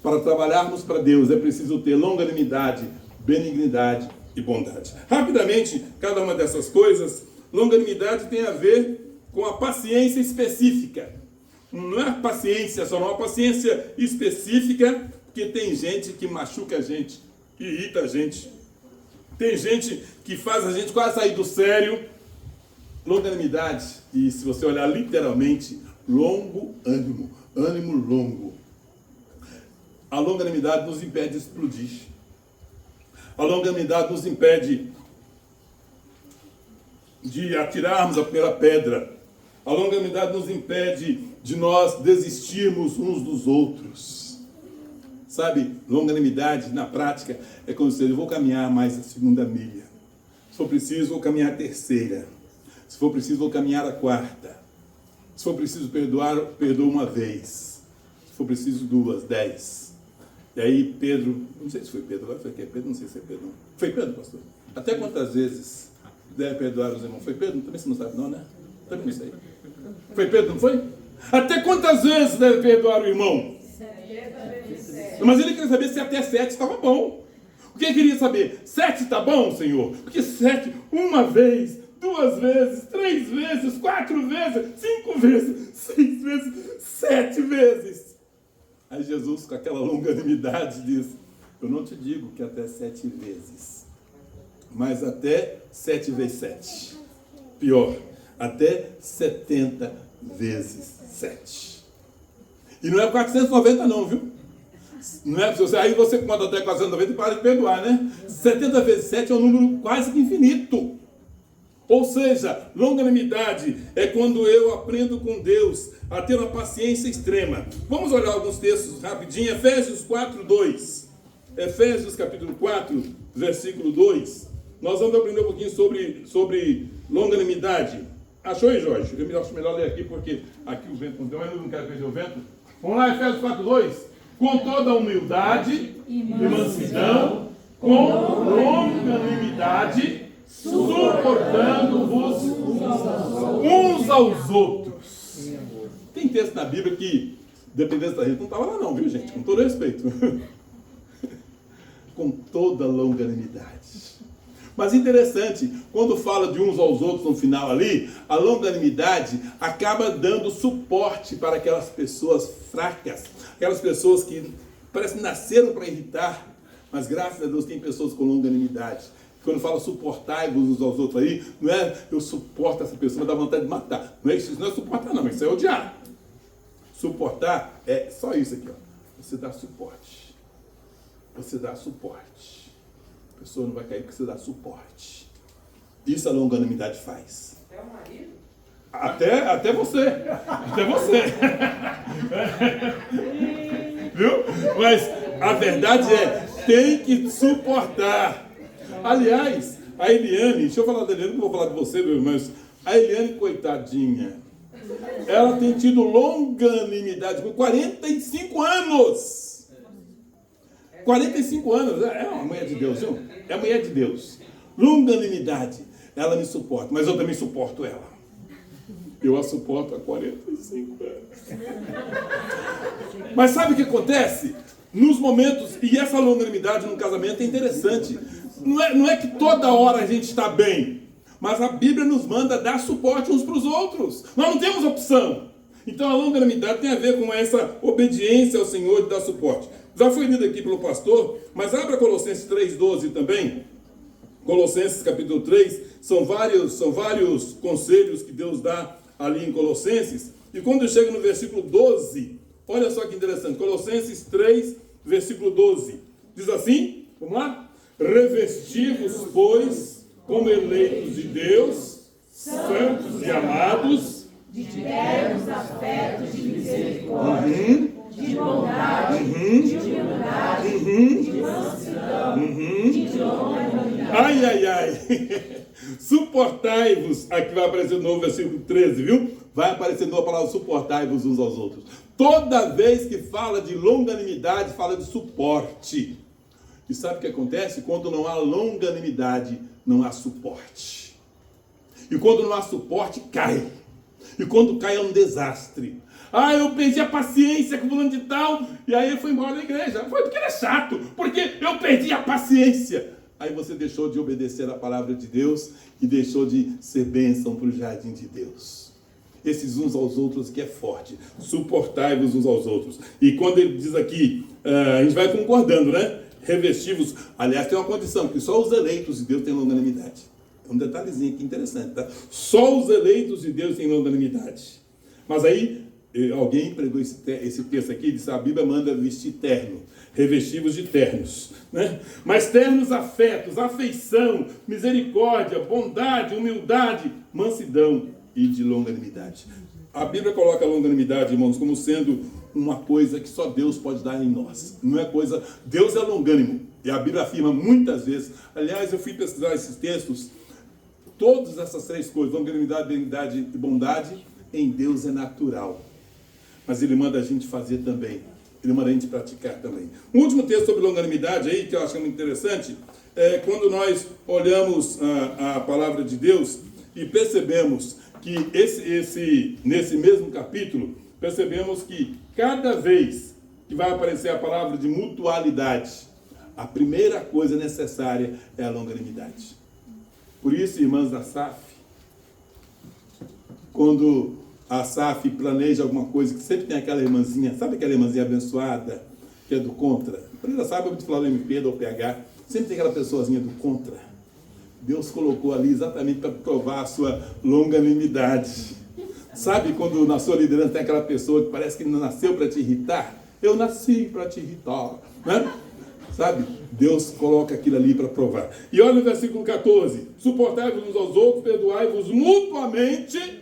Para trabalharmos para Deus é preciso ter longanimidade, benignidade e bondade. Rapidamente, cada uma dessas coisas, longanimidade tem a ver com a paciência específica. Não é paciência só, não é uma paciência específica, porque tem gente que machuca a gente, que irrita a gente. Tem gente que faz a gente quase sair do sério. Longanimidade, e se você olhar literalmente, longo ânimo, ânimo longo. A longanimidade nos impede de explodir. A longanimidade nos impede de atirarmos a primeira pedra. A longanimidade nos impede de nós desistirmos uns dos outros. Sabe, longanimidade na prática é como se eu vou caminhar mais a segunda milha. Se for preciso, vou caminhar a terceira. Se for preciso, vou caminhar a quarta. Se for preciso perdoar, perdoo uma vez. Se for preciso, 2, 10. E aí Pedro, não sei se foi Pedro, agora foi quem? Pedro, não sei se é Pedro. Não. Foi Pedro, pastor? Até quantas vezes deve perdoar os irmãos? Foi Pedro? Também você não sabe não, né? Também não sei. Foi Pedro, não foi? Até quantas vezes deve perdoar o irmão? 70 vezes 7. Mas ele queria saber se até 7 estava bom. O que ele queria saber? 7 está bom, Senhor? Porque 7, uma vez, 2 vezes, 3 vezes, 4 vezes, 5 vezes, 6 vezes, 7 vezes. Aí Jesus, com aquela longanimidade, diz: eu não te digo que até 7 vezes, mas até 7 vezes 7. Pior, até 70 vezes 7. E não é 490 não, viu? Não é, aí você conta até 490 e para de perdoar, né? 70 vezes 7 é um número quase que infinito. Ou seja, longanimidade é quando eu aprendo com Deus a ter uma paciência extrema. Vamos olhar alguns textos rapidinho. Efésios 4, 2. Efésios capítulo 4, versículo 2. Nós vamos aprender um pouquinho sobre longanimidade. Achou aí, Jorge? Eu acho melhor ler aqui, porque aqui o vento não deu, eu não quero perder o vento. Vamos lá, Efésios 4, 2. Com toda a humildade e mansidão, com longanimidade, suportando-vos uns aos outros. Tem texto na Bíblia que, dependendo da gente, não estava lá não, viu, gente? Com todo respeito. Com toda longanimidade. Mas interessante, quando fala de uns aos outros no final ali, a longanimidade acaba dando suporte para aquelas pessoas fracas, aquelas pessoas que parecem que nasceram para irritar, mas graças a Deus tem pessoas com longanimidade. Quando fala suportai-vos uns aos outros aí, não é eu suporto essa pessoa, dá vontade de matar. Não é isso, não é suportar não, isso é odiar. Suportar é só isso aqui, ó. Você dá suporte. Você dá suporte. A pessoa não vai cair porque você dá suporte. Isso a longanimidade faz. Até o marido? Até você. Até você. Viu? Mas a verdade é, tem que suportar. Aliás, a Eliane, deixa eu falar da Eliane, não vou falar de você, meu irmão, mas a Eliane, coitadinha, ela tem tido longanimidade com 45 anos. 45 anos, é uma mulher de Deus, viu? É mulher de Deus. Longanimidade, ela me suporta, mas eu também suporto ela. Eu a suporto há 45 anos. Mas sabe o que acontece? Nos momentos, e essa longanimidade no casamento é interessante. Não é que toda hora a gente está bem, mas a Bíblia nos manda dar suporte uns para os outros. Nós não temos opção. Então a longanimidade tem a ver com essa obediência ao Senhor de dar suporte. Já foi lido aqui pelo pastor, mas abra Colossenses 3,12 também. Colossenses capítulo 3, são vários conselhos que Deus dá ali em Colossenses. E quando chega no versículo 12, olha só que interessante. Colossenses 3, versículo 12. Diz assim, vamos lá? Revesti-vos, pois, como eleitos de Deus, santos e amados, De ternos afetos de misericórdia, de bondade, de humildade, de mansidão, de longanimidade. Ai, ai, ai. Suportai-vos. Aqui vai aparecer no versículo 13, viu? Vai aparecer a palavra suportai-vos uns aos outros. Toda vez que fala de longanimidade, fala de suporte. E sabe o que acontece? Quando não há longanimidade, não há suporte. E quando não há suporte, cai. E quando cai é um desastre. Ah, eu perdi a paciência com o fulano de tal, e aí ele foi embora da igreja. Foi porque ele é chato, porque eu perdi a paciência. Aí você deixou de obedecer a palavra de Deus e deixou de ser bênção para o jardim de Deus. esses uns aos outros que é forte. Suportai-vos uns aos outros. E quando ele diz aqui, a gente vai concordando, né? Revestivos. Aliás, tem uma condição, que só os eleitos de Deus têm longanimidade. Um detalhezinho aqui interessante, tá? Só os eleitos de Deus têm longanimidade. Mas aí, alguém pregou esse texto aqui, disse, a Bíblia manda vestir terno, revestivos de ternos, né? Mas ternos afetos, afeição, misericórdia, bondade, humildade, mansidão e de longanimidade. A Bíblia coloca a longanimidade, irmãos, como sendo uma coisa que só Deus pode dar em nós. Não é coisa... Deus é longânimo. E a Bíblia afirma muitas vezes. Aliás, eu fui pesquisar esses textos. Todas essas três coisas, longanimidade, benignidade e bondade, em Deus é natural. Mas Ele manda a gente fazer também. Ele manda a gente praticar também. Um último texto sobre longanimidade aí, que eu acho muito interessante, é quando nós olhamos a palavra de Deus e percebemos que nesse mesmo capítulo, percebemos que cada vez que vai aparecer a palavra de mutualidade, a primeira coisa necessária é a longanimidade. Por isso, irmãs da SAF, quando a SAF planeja alguma coisa, que sempre tem aquela irmãzinha, sabe aquela irmãzinha abençoada, que é do contra? Para ela sabe, eu vou te falar do MP, do PH, sempre tem aquela pessoazinha do contra. Deus colocou ali exatamente para provar a sua longanimidade. Sabe quando na sua liderança tem aquela pessoa que parece que não nasceu para te irritar? Eu nasci para te irritar, né? Sabe? Deus coloca aquilo ali para provar. E olha o versículo 14. Suportai-vos uns aos outros, perdoai-vos mutuamente.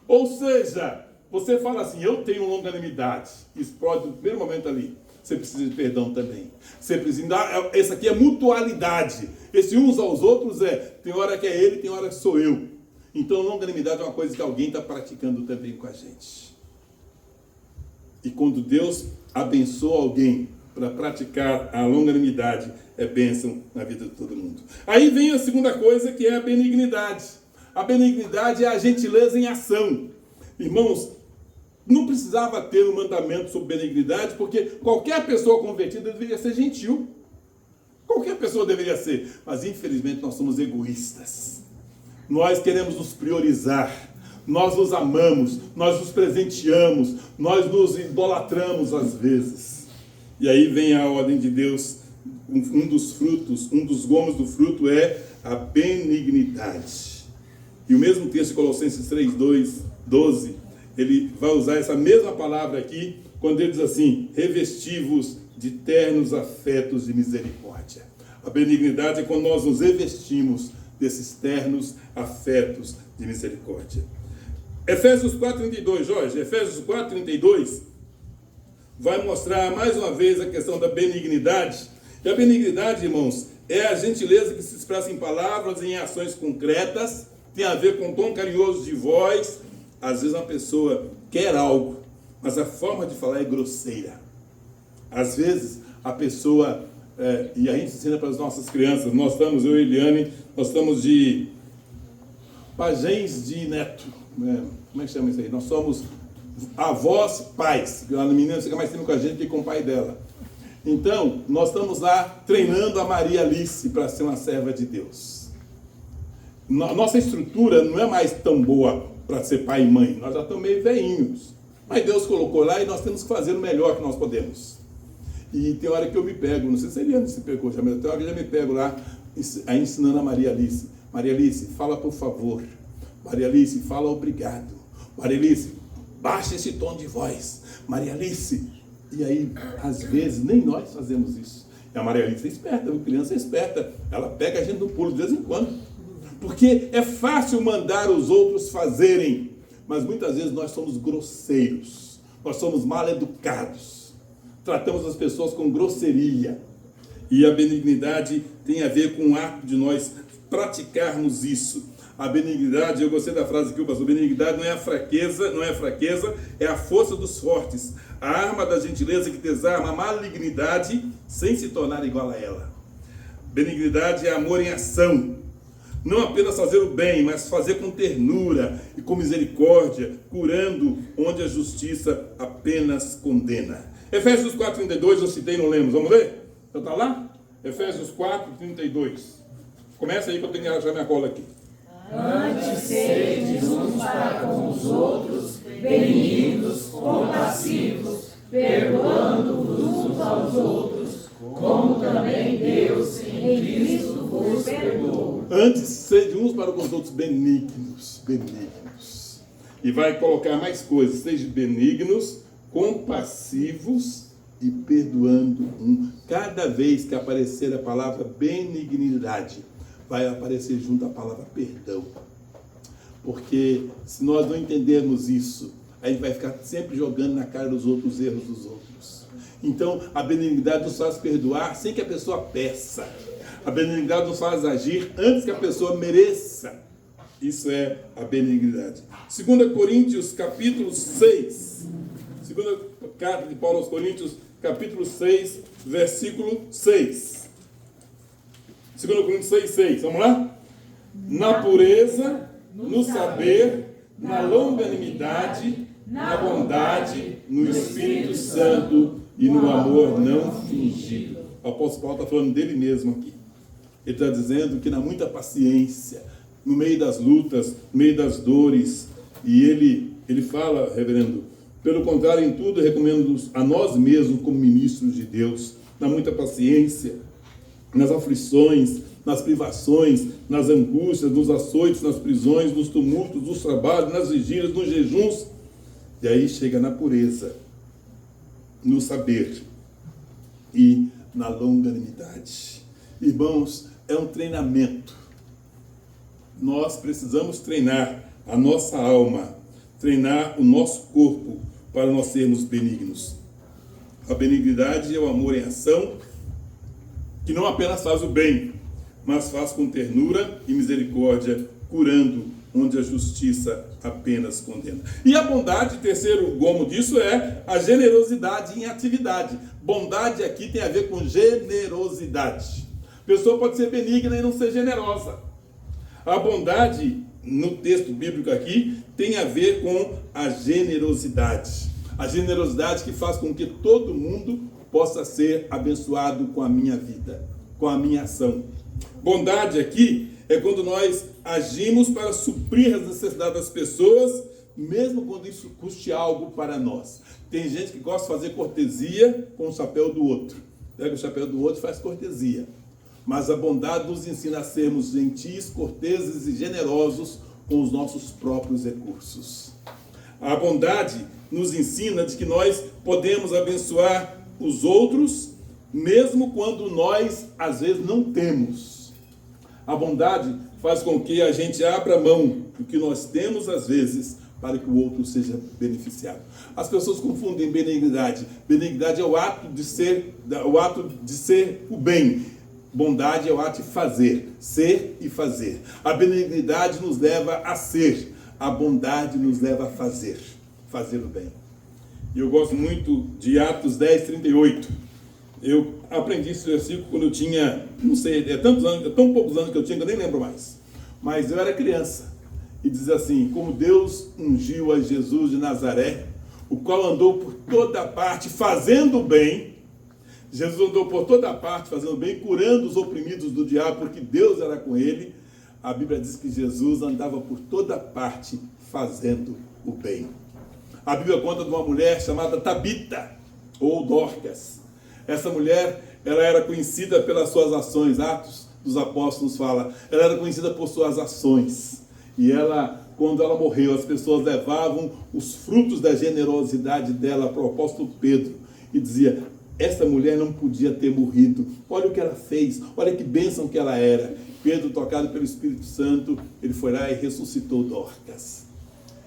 Ou seja, você fala assim, eu tenho longanimidade. Explode no primeiro momento ali. Você precisa de perdão também. Você precisa... Esse aqui é mutualidade. Esse uns aos outros tem hora que é ele, tem hora que sou eu. Então, longanimidade é uma coisa que alguém está praticando também com a gente. E quando Deus abençoa alguém para praticar a longanimidade, é bênção na vida de todo mundo. Aí vem a segunda coisa, que é a benignidade. A benignidade é a gentileza em ação. Irmãos, não precisava ter um mandamento sobre benignidade, porque qualquer pessoa convertida deveria ser gentil. Qualquer pessoa deveria ser. Mas, infelizmente, nós somos egoístas. Nós queremos nos priorizar. Nós nos amamos. Nós nos presenteamos. Nós nos idolatramos às vezes. E aí vem a ordem de Deus. Um dos frutos, um dos gomos do fruto é a benignidade. E o mesmo texto de Colossenses 3:12, ele vai usar essa mesma palavra aqui, quando ele diz assim, revestivos de ternos afetos de misericórdia. A benignidade é quando nós nos revestimos desses ternos afetos de misericórdia. Efésios 4:32, Jorge, Efésios 4:32, vai mostrar mais uma vez a questão da benignidade. E a benignidade, irmãos, é a gentileza que se expressa em palavras e em ações concretas, tem a ver com o tom carinhoso de voz. Às vezes uma pessoa quer algo, mas a forma de falar é grosseira. Às vezes a pessoa, e a gente ensina para as nossas crianças, nós estamos, eu e Eliane, nós estamos de pajéns de neto, como é que chama isso aí? Nós somos avós, pais, a menina fica mais tempo com a gente que com o pai dela. Então, nós estamos lá treinando a Maria Alice para ser uma serva de Deus. Nossa estrutura não é mais tão boa para ser pai e mãe, nós já estamos meio velhinhos. Mas Deus colocou lá e nós temos que fazer o melhor que nós podemos. E tem hora que eu me pego, não sei se Eliane se pegou já, mas tem hora que eu já me pego lá, ensinando a Maria Alice. Maria Alice, fala por favor. Maria Alice, fala obrigado. Maria Alice, baixa esse tom de voz. Maria Alice. E aí, às vezes, nem nós fazemos isso. E a Maria Alice é esperta, a criança é esperta. Ela pega a gente no pulo de vez em quando. Porque é fácil mandar os outros fazerem. Mas muitas vezes nós somos grosseiros. Nós somos mal educados. Tratamos as pessoas com grosseria. E a benignidade tem a ver com o ato de nós praticarmos isso. A benignidade, eu gostei da frase aqui, pastor, benignidade não é fraqueza, é a força dos fortes. A arma da gentileza que desarma a malignidade sem se tornar igual a ela. Benignidade é amor em ação. Não apenas fazer o bem, mas fazer com ternura e com misericórdia, curando onde a justiça apenas condena. Efésios 4:32, eu citei, não lemos. Vamos ler? Então está lá? Efésios 4:32. Começa aí que eu tenho que achar minha cola aqui. Antes sedes uns para com os outros, benignos, compassivos, perdoando-vos uns aos outros, como também Deus em Cristo vos perdoou. Antes sede uns para com os outros benignos, benignos. E vai colocar mais coisas, sejam benignos, compassivos e perdoando um. Cada vez que aparecer a palavra benignidade, vai aparecer junto a palavra perdão. Porque se nós não entendermos isso, a gente vai ficar sempre jogando na cara dos outros os erros dos outros. Então, a benignidade nos faz perdoar sem que a pessoa peça. A benignidade nos faz agir antes que a pessoa mereça. Isso é a benignidade. 2 Coríntios, capítulo 6. Segunda carta de Paulo aos Coríntios, capítulo 6, versículo 6. 2 Coríntios 6, 6. Vamos lá? Na pureza, no saber, na longanimidade, na bondade, no Espírito Santo e no amor não fingido. O apóstolo Paulo está falando dele mesmo aqui. Ele está dizendo que na muita paciência, no meio das lutas, no meio das dores, e ele fala, reverendo, pelo contrário, em tudo recomendo a nós mesmos como ministros de Deus, na muita paciência, nas aflições, nas privações, nas angústias, nos açoites, nas prisões, nos tumultos, nos trabalhos, nas vigílias, nos jejuns. E aí chega na pureza, no saber e na longanimidade. Irmãos, é um treinamento. Nós precisamos treinar a nossa alma, treinar o nosso corpo para nós sermos benignos. A benignidade é o amor em ação, que não apenas faz o bem, mas faz com ternura e misericórdia, curando onde a justiça apenas condena. E a bondade, terceiro gomo disso, é a generosidade em atividade. Bondade aqui tem a ver com generosidade. A pessoa pode ser benigna e não ser generosa. A bondade, no texto bíblico aqui, tem a ver com a generosidade. A generosidade que faz com que todo mundo possa ser abençoado com a minha vida, com a minha ação. Bondade aqui é quando nós agimos para suprir as necessidades das pessoas, mesmo quando isso custe algo para nós. Tem gente que gosta de fazer cortesia com o chapéu do outro. Pega o chapéu do outro e faz cortesia. Mas a bondade nos ensina a sermos gentis, corteses e generosos com os nossos próprios recursos. A bondade nos ensina de que nós podemos abençoar os outros, mesmo quando nós, às vezes, não temos. A bondade faz com que a gente abra mão do que nós temos, às vezes, para que o outro seja beneficiado. As pessoas confundem benignidade. Benignidade é o ato de ser o bem. Bondade é o ato de fazer, ser e fazer. A benignidade nos leva a ser, a bondade nos leva a fazer o bem. E eu gosto muito de Atos 10, 38. Eu aprendi esse versículo quando eu tinha, não sei, tão poucos anos que eu tinha que eu nem lembro mais. Mas eu era criança. E diz assim: como Deus ungiu a Jesus de Nazaré, o qual andou por toda parte fazendo o bem. Jesus andou por toda parte fazendo o bem, curando os oprimidos do diabo, porque Deus era com ele. A Bíblia diz que Jesus andava por toda parte fazendo o bem. A Bíblia conta de uma mulher chamada Tabita, ou Dorcas. Essa mulher, ela era conhecida pelas suas ações. Atos dos Apóstolos fala, ela era conhecida por suas ações. E ela, quando ela morreu, as pessoas levavam os frutos da generosidade dela para o apóstolo Pedro e dizia: essa mulher não podia ter morrido. Olha o que ela fez, olha que bênção que ela era. Pedro, tocado pelo Espírito Santo, ele foi lá e ressuscitou Dorcas.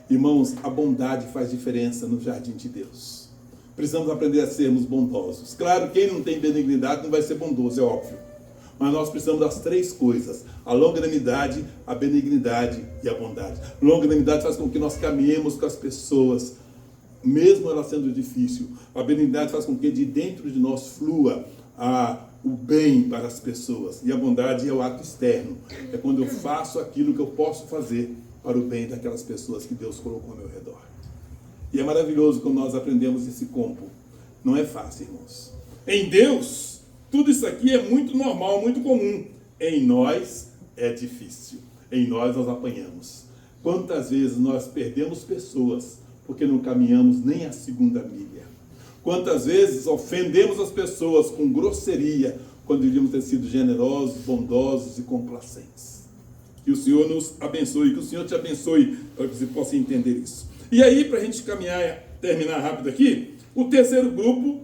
Irmãos, a bondade faz diferença no jardim de Deus. Precisamos aprender a sermos bondosos. Claro, quem não tem benignidade não vai ser bondoso, é óbvio. Mas nós precisamos das três coisas: a longanimidade, a benignidade e a bondade. Longanimidade faz com que nós caminhemos com as pessoas, mesmo ela sendo difícil. A benignidade faz com que de dentro de nós flua o bem para as pessoas. E a bondade é o ato externo. É quando eu faço aquilo que eu posso fazer para o bem daquelas pessoas que Deus colocou ao meu redor. E é maravilhoso quando nós aprendemos esse combo. Não é fácil, irmãos. Em Deus, tudo isso aqui é muito normal, muito comum. Em nós, é difícil. em nós apanhamos. Quantas vezes nós perdemos pessoas porque não caminhamos nem a segunda milha? Quantas vezes ofendemos as pessoas com grosseria quando devíamos ter sido generosos, bondosos e complacentes? Que o Senhor nos abençoe, que o Senhor te abençoe para que você possa entender isso. E aí, para a gente terminar rápido aqui, o terceiro grupo,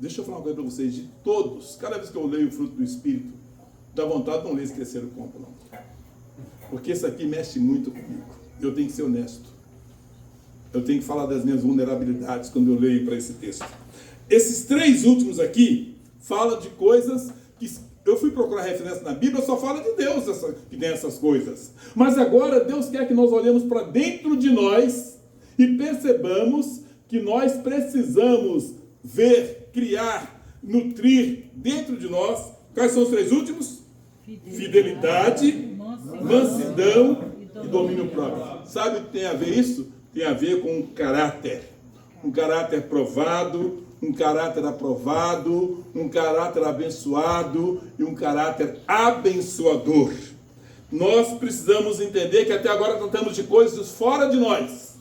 deixa eu falar uma coisa para vocês, de todos, cada vez que eu leio o fruto do Espírito, dá vontade de não ler esse terceiro ponto, não. Porque isso aqui mexe muito comigo. Eu tenho que ser honesto. Eu tenho que falar das minhas vulnerabilidades quando eu leio para esse texto. Esses três últimos aqui falam de coisas que eu fui procurar referência na Bíblia, só fala de Deus que tem essas coisas. Mas agora Deus quer que nós olhemos para dentro de nós e percebamos que nós precisamos ver, criar, nutrir dentro de nós. Quais são os três últimos? Fidelidade, mansidão e domínio próprio. Sabe o que tem a ver isso? Tem a ver com um caráter provado, um caráter aprovado, um caráter abençoado e um caráter abençoador. Nós precisamos entender que até agora tratamos de coisas fora de nós.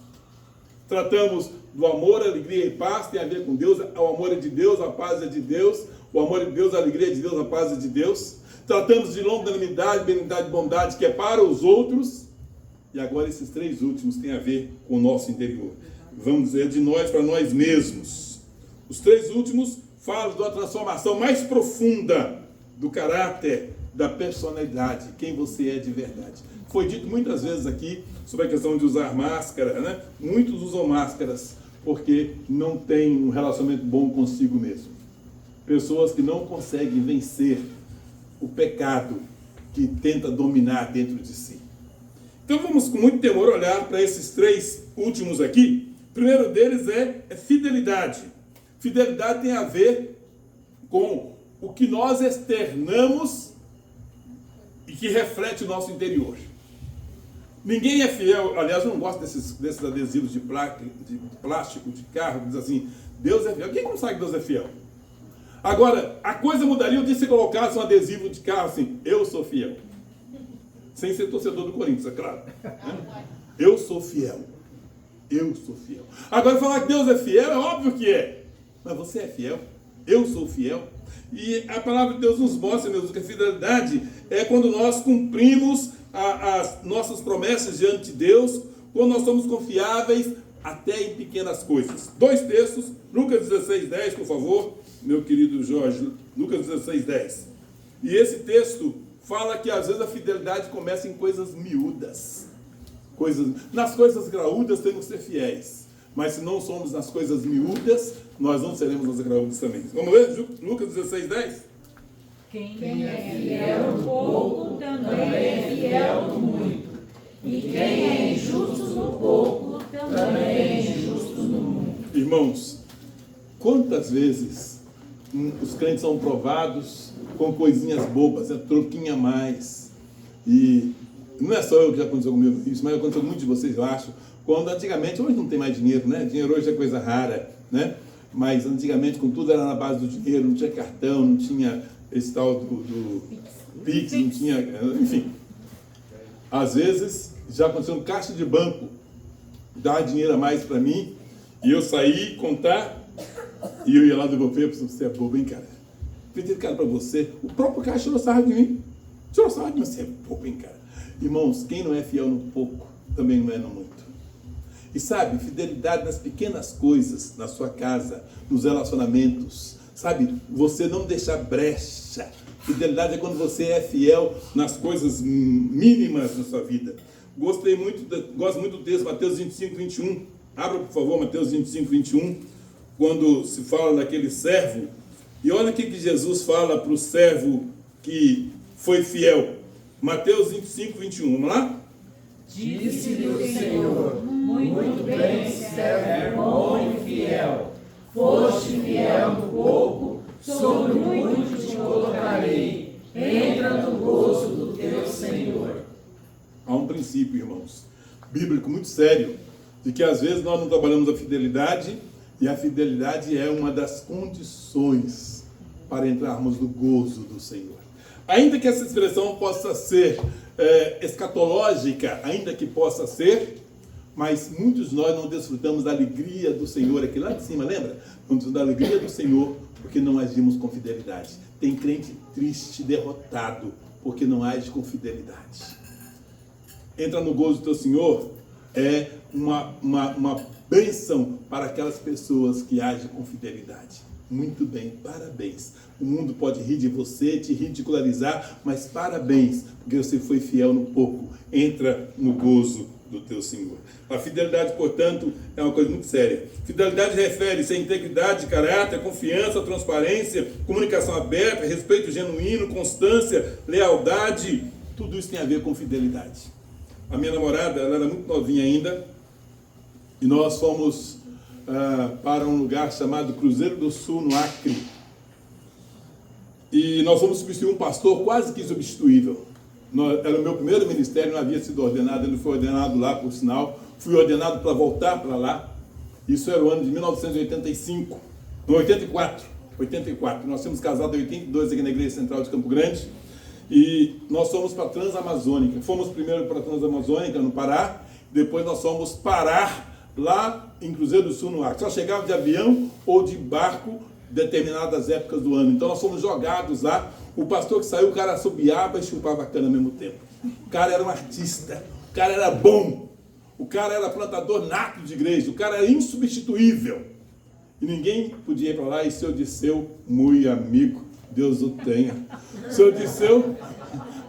Tratamos do amor, alegria e paz, tem a ver com Deus. O amor é de Deus, a paz é de Deus. O amor é de Deus, a alegria é de Deus, a paz é de Deus. Tratamos de longanimidade, benignidade e bondade, que é para os outros. E agora esses três últimos têm a ver com o nosso interior. Vamos dizer, de nós para nós mesmos. Os três últimos falam da transformação mais profunda do caráter, da personalidade, quem você é de verdade. Foi dito muitas vezes aqui sobre a questão de usar máscara, né? Muitos usam máscaras porque não têm um relacionamento bom consigo mesmo. Pessoas que não conseguem vencer o pecado que tenta dominar dentro de si. Então vamos com muito temor olhar para esses três últimos aqui. O primeiro deles é fidelidade. Fidelidade tem a ver com o que nós externamos e que reflete o nosso interior. Ninguém é fiel, aliás, eu não gosto desses adesivos de plástico, de carro, que diz assim, Deus é fiel. Quem não sabe que Deus é fiel? Agora, a coisa mudaria o dia que você colocasse um adesivo de carro assim, eu sou fiel. Sem ser torcedor do Corinthians, é claro. Eu sou fiel. Eu sou fiel. Agora, falar que Deus é fiel, é óbvio que é. Mas você é fiel? Eu sou fiel? E a palavra de Deus nos mostra, meus irmãos, que a fidelidade é quando nós cumprimos as nossas promessas diante de Deus, quando nós somos confiáveis até em pequenas coisas. Dois textos, Lucas 16:10, por favor, meu querido Jorge, Lucas 16:10. E esse texto fala que às vezes a fidelidade começa em coisas miúdas. Nas coisas graúdas temos que ser fiéis. Mas se não somos nas coisas miúdas, nós não seremos nas graúdas também. Vamos ler? Lucas 16:10. Quem é fiel no pouco também é fiel no muito. E quem é injusto no pouco também é injusto no muito. Irmãos, quantas vezes os crentes são provados com coisinhas bobas, troquinha a mais. E não é só eu que já aconteceu comigo isso, mas aconteceu com muitos de vocês, eu acho. Quando antigamente, hoje não tem mais dinheiro, né? Dinheiro hoje é coisa rara, né? Mas antigamente, com tudo era na base do dinheiro, não tinha cartão, não tinha esse tal do Pix, não tinha, enfim. Às vezes, já aconteceu no caixa de banco, dar dinheiro a mais para mim, e eu saí, contar, e eu ia lá devolver, você é bobo, hein, cara? Pedi, cara, para você, o próprio caixa tirou sarro de mim. Tirou sarro de mim, você é bobo, hein, cara? Irmãos, quem não é fiel no pouco, também não é no muito. E sabe, fidelidade nas pequenas coisas, na sua casa, nos relacionamentos. Sabe, você não deixar brecha. Fidelidade é quando você é fiel nas coisas mínimas da sua vida. Gosto muito do texto, Mateus 25:21. Abra, por favor, Mateus 25:21. Quando se fala daquele servo. E olha o que Jesus fala para o servo que foi fiel. Mateus 25:21. Vamos lá? Disse-lhe o Senhor, muito bem, servo bom e fiel. Foste fiel no pouco, sobre muito te colocarei. Entra no gozo do teu Senhor. Há um princípio, irmãos, bíblico muito sério, de que às vezes nós não trabalhamos a fidelidade, e a fidelidade é uma das condições para entrarmos no gozo do Senhor. Ainda que essa expressão possa ser escatológica, ainda que possa ser, mas muitos de nós não desfrutamos da alegria do Senhor, aqui lá de cima, lembra? Não desfrutamos da alegria do Senhor porque não agimos com fidelidade. Tem crente triste, derrotado, porque não age com fidelidade. Entra no gozo do teu Senhor é uma bênção para aquelas pessoas que agem com fidelidade. Muito bem, parabéns. O mundo pode rir de você, te ridicularizar, mas parabéns, porque você foi fiel no pouco. Entra no gozo do teu Senhor. A fidelidade, portanto, é uma coisa muito séria. Fidelidade refere-se a integridade, caráter, confiança, transparência, comunicação aberta, respeito genuíno, constância, lealdade. Tudo isso tem a ver com fidelidade. A minha namorada, ela era muito novinha ainda, e nós fomos para um lugar chamado Cruzeiro do Sul, no Acre. E nós fomos substituir um pastor quase que insubstituível. Era o meu primeiro ministério, não havia sido ordenado, ele foi ordenado lá, por sinal. Fui ordenado para voltar para lá. Isso era o ano de 1985, no 84. Nós tínhamos casado em 82 aqui na Igreja Central de Campo Grande. E nós fomos para a Transamazônica. Fomos primeiro para a Transamazônica, no Pará. Depois nós fomos parar lá em Cruzeiro do Sul, no Acre. Só chegava de avião ou de barco determinadas épocas do ano. Então nós fomos jogados lá. O pastor que saiu, o cara assobiava e chupava a cana ao mesmo tempo. O cara era um artista. O cara era bom. O cara era plantador nato de igreja. O cara era insubstituível. E ninguém podia ir para lá. E seu Disseu, muito amigo, Deus o tenha. Seu Disseu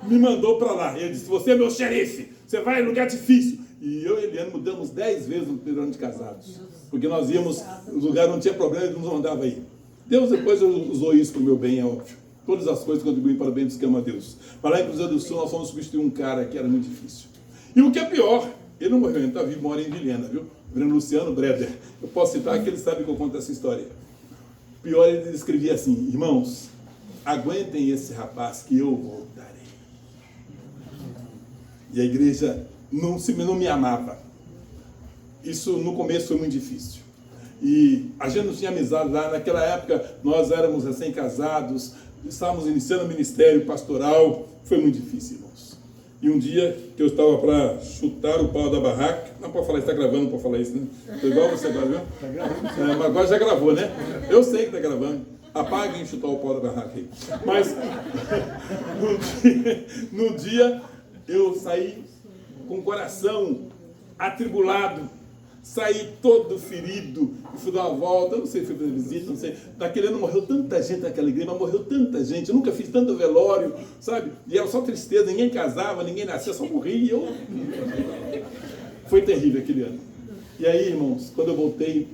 me mandou para lá. Ele disse, você é meu xerife. Você vai em lugar difícil. E eu e Eliane mudamos 10 vezes no primeiro ano de casados. Porque nós íamos, o lugar não tinha problema, ele nos mandava ir. Deus depois usou isso para o meu bem, é óbvio. Todas as coisas contribuem para o bem dos que amam a Deus. Para lá em Cruzeiro do Sul, nós fomos substituir um cara que era muito difícil. E o que é pior, ele não morreu, ele está vivo, mora em Vilhena, viu? O Breno Luciano Breder. Eu posso citar que ele sabe que eu conto essa história. O pior, ele escrevia assim, irmãos, aguentem esse rapaz que eu voltarei. E a igreja não me amava. Isso no começo foi muito difícil. E a gente não tinha amizade lá. Naquela época, nós éramos recém-casados, estávamos iniciando o ministério pastoral. Foi muito difícil, irmãos. E um dia que eu estava para chutar o pau da barraca, não pode falar, está gravando, não pode falar isso, né? Estou igual você agora, viu? Está gravando. Mas agora já gravou, né? Eu sei que está gravando. Apaguem chutar o pau da barraca aí. Mas, num dia eu saí com o coração atribulado, saí todo ferido, fui dar uma volta, não sei, fui fazer visita, não sei, naquele ano morreu tanta gente naquela igreja, mas morreu tanta gente, eu nunca fiz tanto velório, sabe, e era só tristeza, ninguém casava, ninguém nascia, só morria, e eu... Foi terrível aquele ano. E aí, irmãos, quando eu voltei,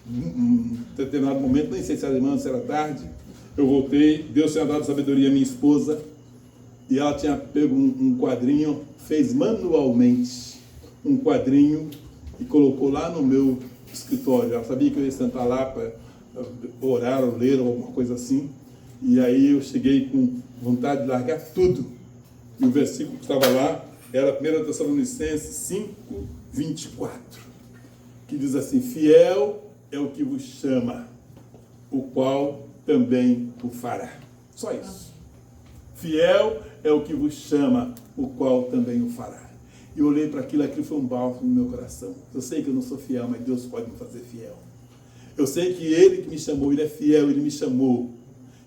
em determinado momento, nem sei se era de manhã, se era tarde, eu voltei, Deus tinha dado sabedoria à minha esposa, e ela tinha pego um quadrinho, fez manualmente um quadrinho e colocou lá no meu escritório. Ela sabia que eu ia sentar lá para orar ou ler ou alguma coisa assim. E aí eu cheguei com vontade de largar tudo. E o versículo que estava lá era 1 Tessalonicenses 5, 24, que diz assim, fiel é o que vos chama, o qual também o fará. Só isso. Fiel é o que vos chama, o qual também o fará. E eu olhei para aquilo foi um bálsamo no meu coração. Eu sei que eu não sou fiel, mas Deus pode me fazer fiel. Eu sei que Ele que me chamou, Ele é fiel, Ele me chamou.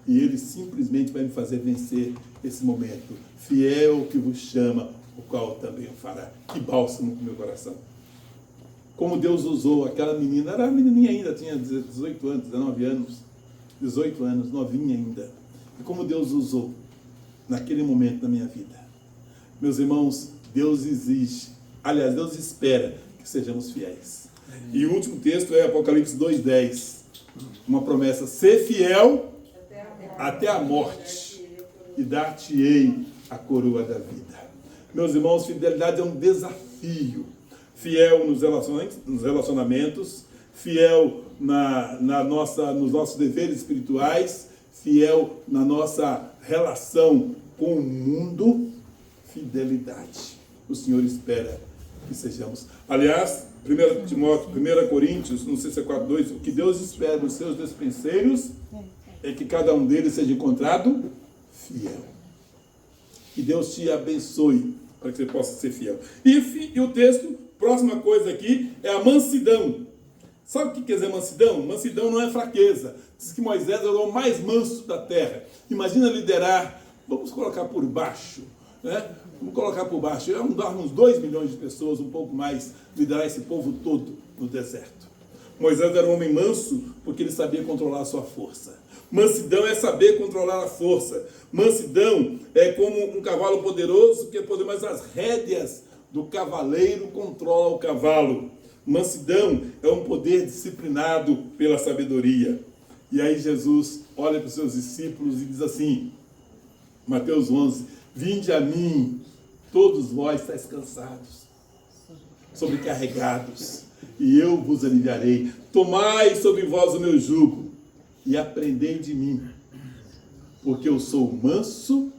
E Ele simplesmente vai me fazer vencer esse momento. Fiel é o que vos chama, o qual também o fará. Que bálsamo no meu coração. Como Deus usou aquela menina, era menininha ainda, tinha 18 anos, 19 anos, 18 anos, novinha ainda. E como Deus usou naquele momento da minha vida. Meus irmãos, Deus exige, aliás, Deus espera que sejamos fiéis. E o último texto é Apocalipse 2:10. Uma promessa, ser fiel até a morte e dar-te-ei a coroa da vida. Meus irmãos, fidelidade é um desafio. Fiel nos relacionamentos, fiel nos nossos deveres espirituais, fiel na nossa relação com o mundo, fidelidade. O Senhor espera que sejamos. Aliás, 1 Timóteo, 1 Coríntios, não sei se é 4:2, o que Deus espera dos seus despenseiros é que cada um deles seja encontrado fiel. Que Deus te abençoe para que você possa ser fiel. E o texto, próxima coisa aqui, é a mansidão. Sabe o que quer dizer mansidão? Mansidão não é fraqueza. Diz que Moisés era o mais manso da terra. Imagina liderar, vamos colocar por baixo, né? Vamos colocar por baixo, uns 2 milhões de pessoas, um pouco mais, liderar esse povo todo no deserto. Moisés era um homem manso porque ele sabia controlar a sua força. Mansidão é saber controlar a força. Mansidão é como um cavalo poderoso que é poder, mas as rédeas do cavaleiro controlam o cavalo. Mansidão é um poder disciplinado pela sabedoria. E aí Jesus olha para os seus discípulos e diz assim, Mateus 11, vinde a mim, todos vós estáis cansados, sobrecarregados, e eu vos aliviarei. Tomai sobre vós o meu jugo e aprendei de mim, porque eu sou manso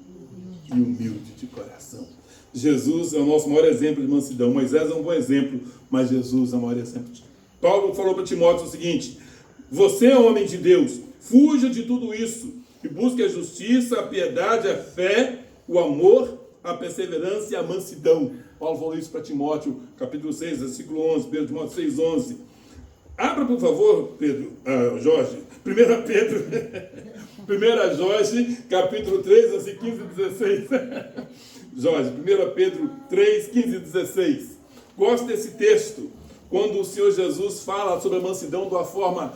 e humilde de coração. Jesus é o nosso maior exemplo de mansidão. Moisés é um bom exemplo, mas Jesus é o maior exemplo. Paulo falou para Timóteo o seguinte, você é homem de Deus, fuja de tudo isso e busque a justiça, a piedade, a fé, o amor, a perseverança e a mansidão. Paulo falou isso para Timóteo, capítulo 6, versículo 11, 1 Timóteo 6, 11. Abra, por favor, Jorge, 1 Pedro, 1 Jorge, capítulo 3, versículo 15 e 16. Jorge, 1 Pedro 3, 15 e 16. Gosto desse texto, quando o Senhor Jesus fala sobre a mansidão de uma forma,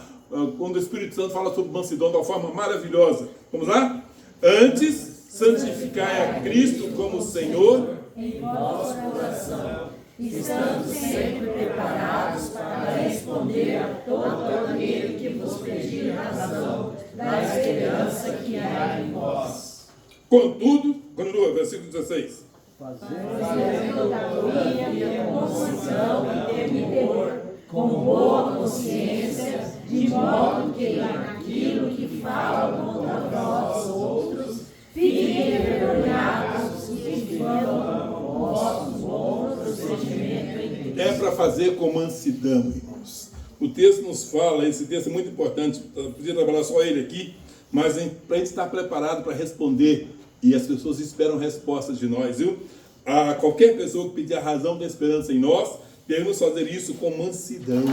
quando o Espírito Santo fala sobre mansidão de uma forma maravilhosa. Vamos lá? Antes, santificai a Cristo como Senhor em vosso coração, estando sempre preparados para responder a todo aquele que vos pedir razão da esperança que há em vós. Contudo, continua, versículo 16. Fazendo todavia com mansidão e temor, com boa consciência, de modo que naquilo que falam contra vós outros, fiquem envergonhados e vivam o vosso bom procedimento em Cristo. É para fazer com mansidão, irmãos. O texto nos fala, esse texto é muito importante, eu podia trabalhar só ele aqui, mas para a gente estar preparado para responder, e as pessoas esperam respostas de nós, viu? A qualquer pessoa que pedir a razão da esperança em nós, devemos fazer isso com mansidão.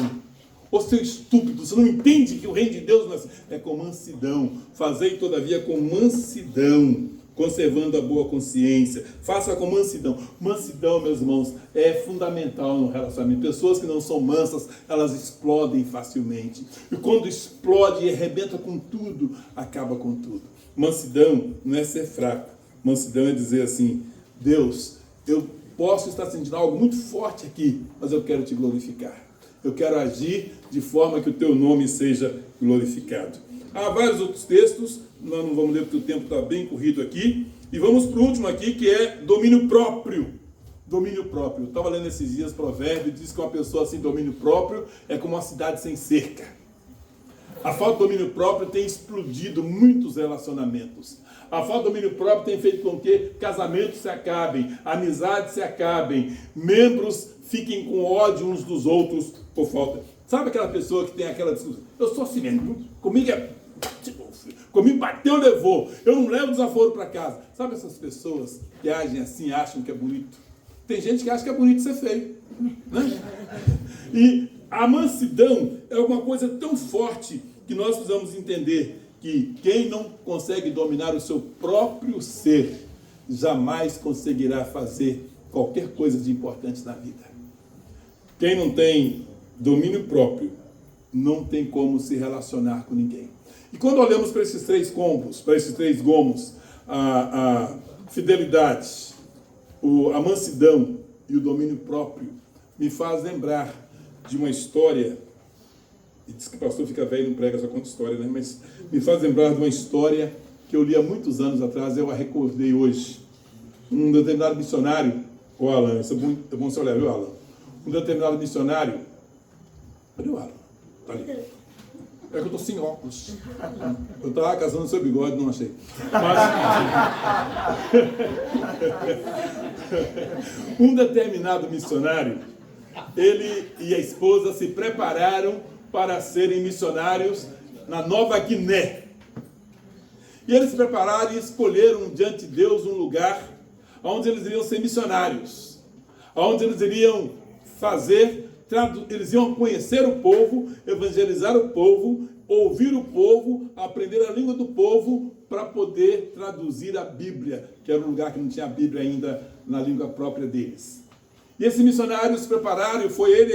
Ô seu estúpido, você não entende que o reino de Deus é com mansidão. Fazei todavia com mansidão, conservando a boa consciência. Faça com mansidão. Mansidão, meus irmãos, é fundamental no relacionamento. Pessoas que não são mansas, elas explodem facilmente. E quando explode e arrebenta com tudo, acaba com tudo. Mansidão não é ser fraco. Mansidão é dizer assim, Deus, eu posso estar sentindo algo muito forte aqui, mas eu quero te glorificar. Eu quero agir de forma que o teu nome seja glorificado. Há vários outros textos, nós não vamos ler porque o tempo está bem corrido aqui. E vamos para o último aqui, que é domínio próprio. Domínio próprio. Eu estava lendo esses dias Provérbios, diz que uma pessoa sem domínio próprio é como uma cidade sem cerca. A falta de domínio próprio tem explodido muitos relacionamentos. A falta de domínio próprio tem feito com que casamentos se acabem, amizades se acabem, membros fiquem com ódio uns dos outros por falta. Sabe aquela pessoa que tem aquela discussão? Eu sou assim mesmo, comigo bateu, levou. Eu não levo desaforo para casa. Sabe essas pessoas que agem assim, acham que é bonito? Tem gente que acha que é bonito ser feio, né? E a mansidão é uma coisa tão forte que nós precisamos entender que quem não consegue dominar o seu próprio ser jamais conseguirá fazer qualquer coisa de importante na vida. Quem não tem domínio próprio não tem como se relacionar com ninguém. E quando olhamos para esses três combos, para esses três gomos, a fidelidade, a mansidão e o domínio próprio, me faz lembrar de uma história, e diz que o pastor fica velho e não prega, só conta história, né? Mas me faz lembrar de uma história que eu li há muitos anos atrás, eu a recordei hoje. Um determinado missionário, o Alan, isso é bom você olhar, viu, Alan? Um determinado missionário, cadê o Alan? Tá ali. É que eu estou sem óculos. Eu estava casando seu bigode, não achei. Mas... um determinado missionário, ele e a esposa se prepararam para serem missionários na Nova Guiné. E eles se prepararam e escolheram diante de Deus um lugar onde eles iriam ser missionários, onde eles iriam eles iam conhecer o povo, evangelizar o povo, ouvir o povo, aprender a língua do povo, para poder traduzir a Bíblia, que era um lugar que não tinha a Bíblia ainda na língua própria deles. E esses missionários se prepararam, e foi ele e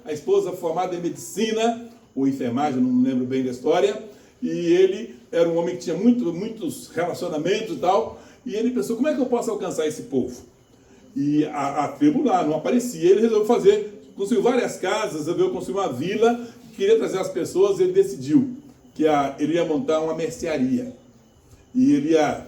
a esposa formada em medicina, ou enfermagem, não me lembro bem da história, e ele era um homem que tinha muitos relacionamentos e tal, e ele pensou, como é que eu posso alcançar esse povo? E a tribo lá não aparecia, ele resolveu construiu várias casas, resolveu construir uma vila, queria trazer as pessoas, ele decidiu que ele ia montar uma mercearia, e ele ia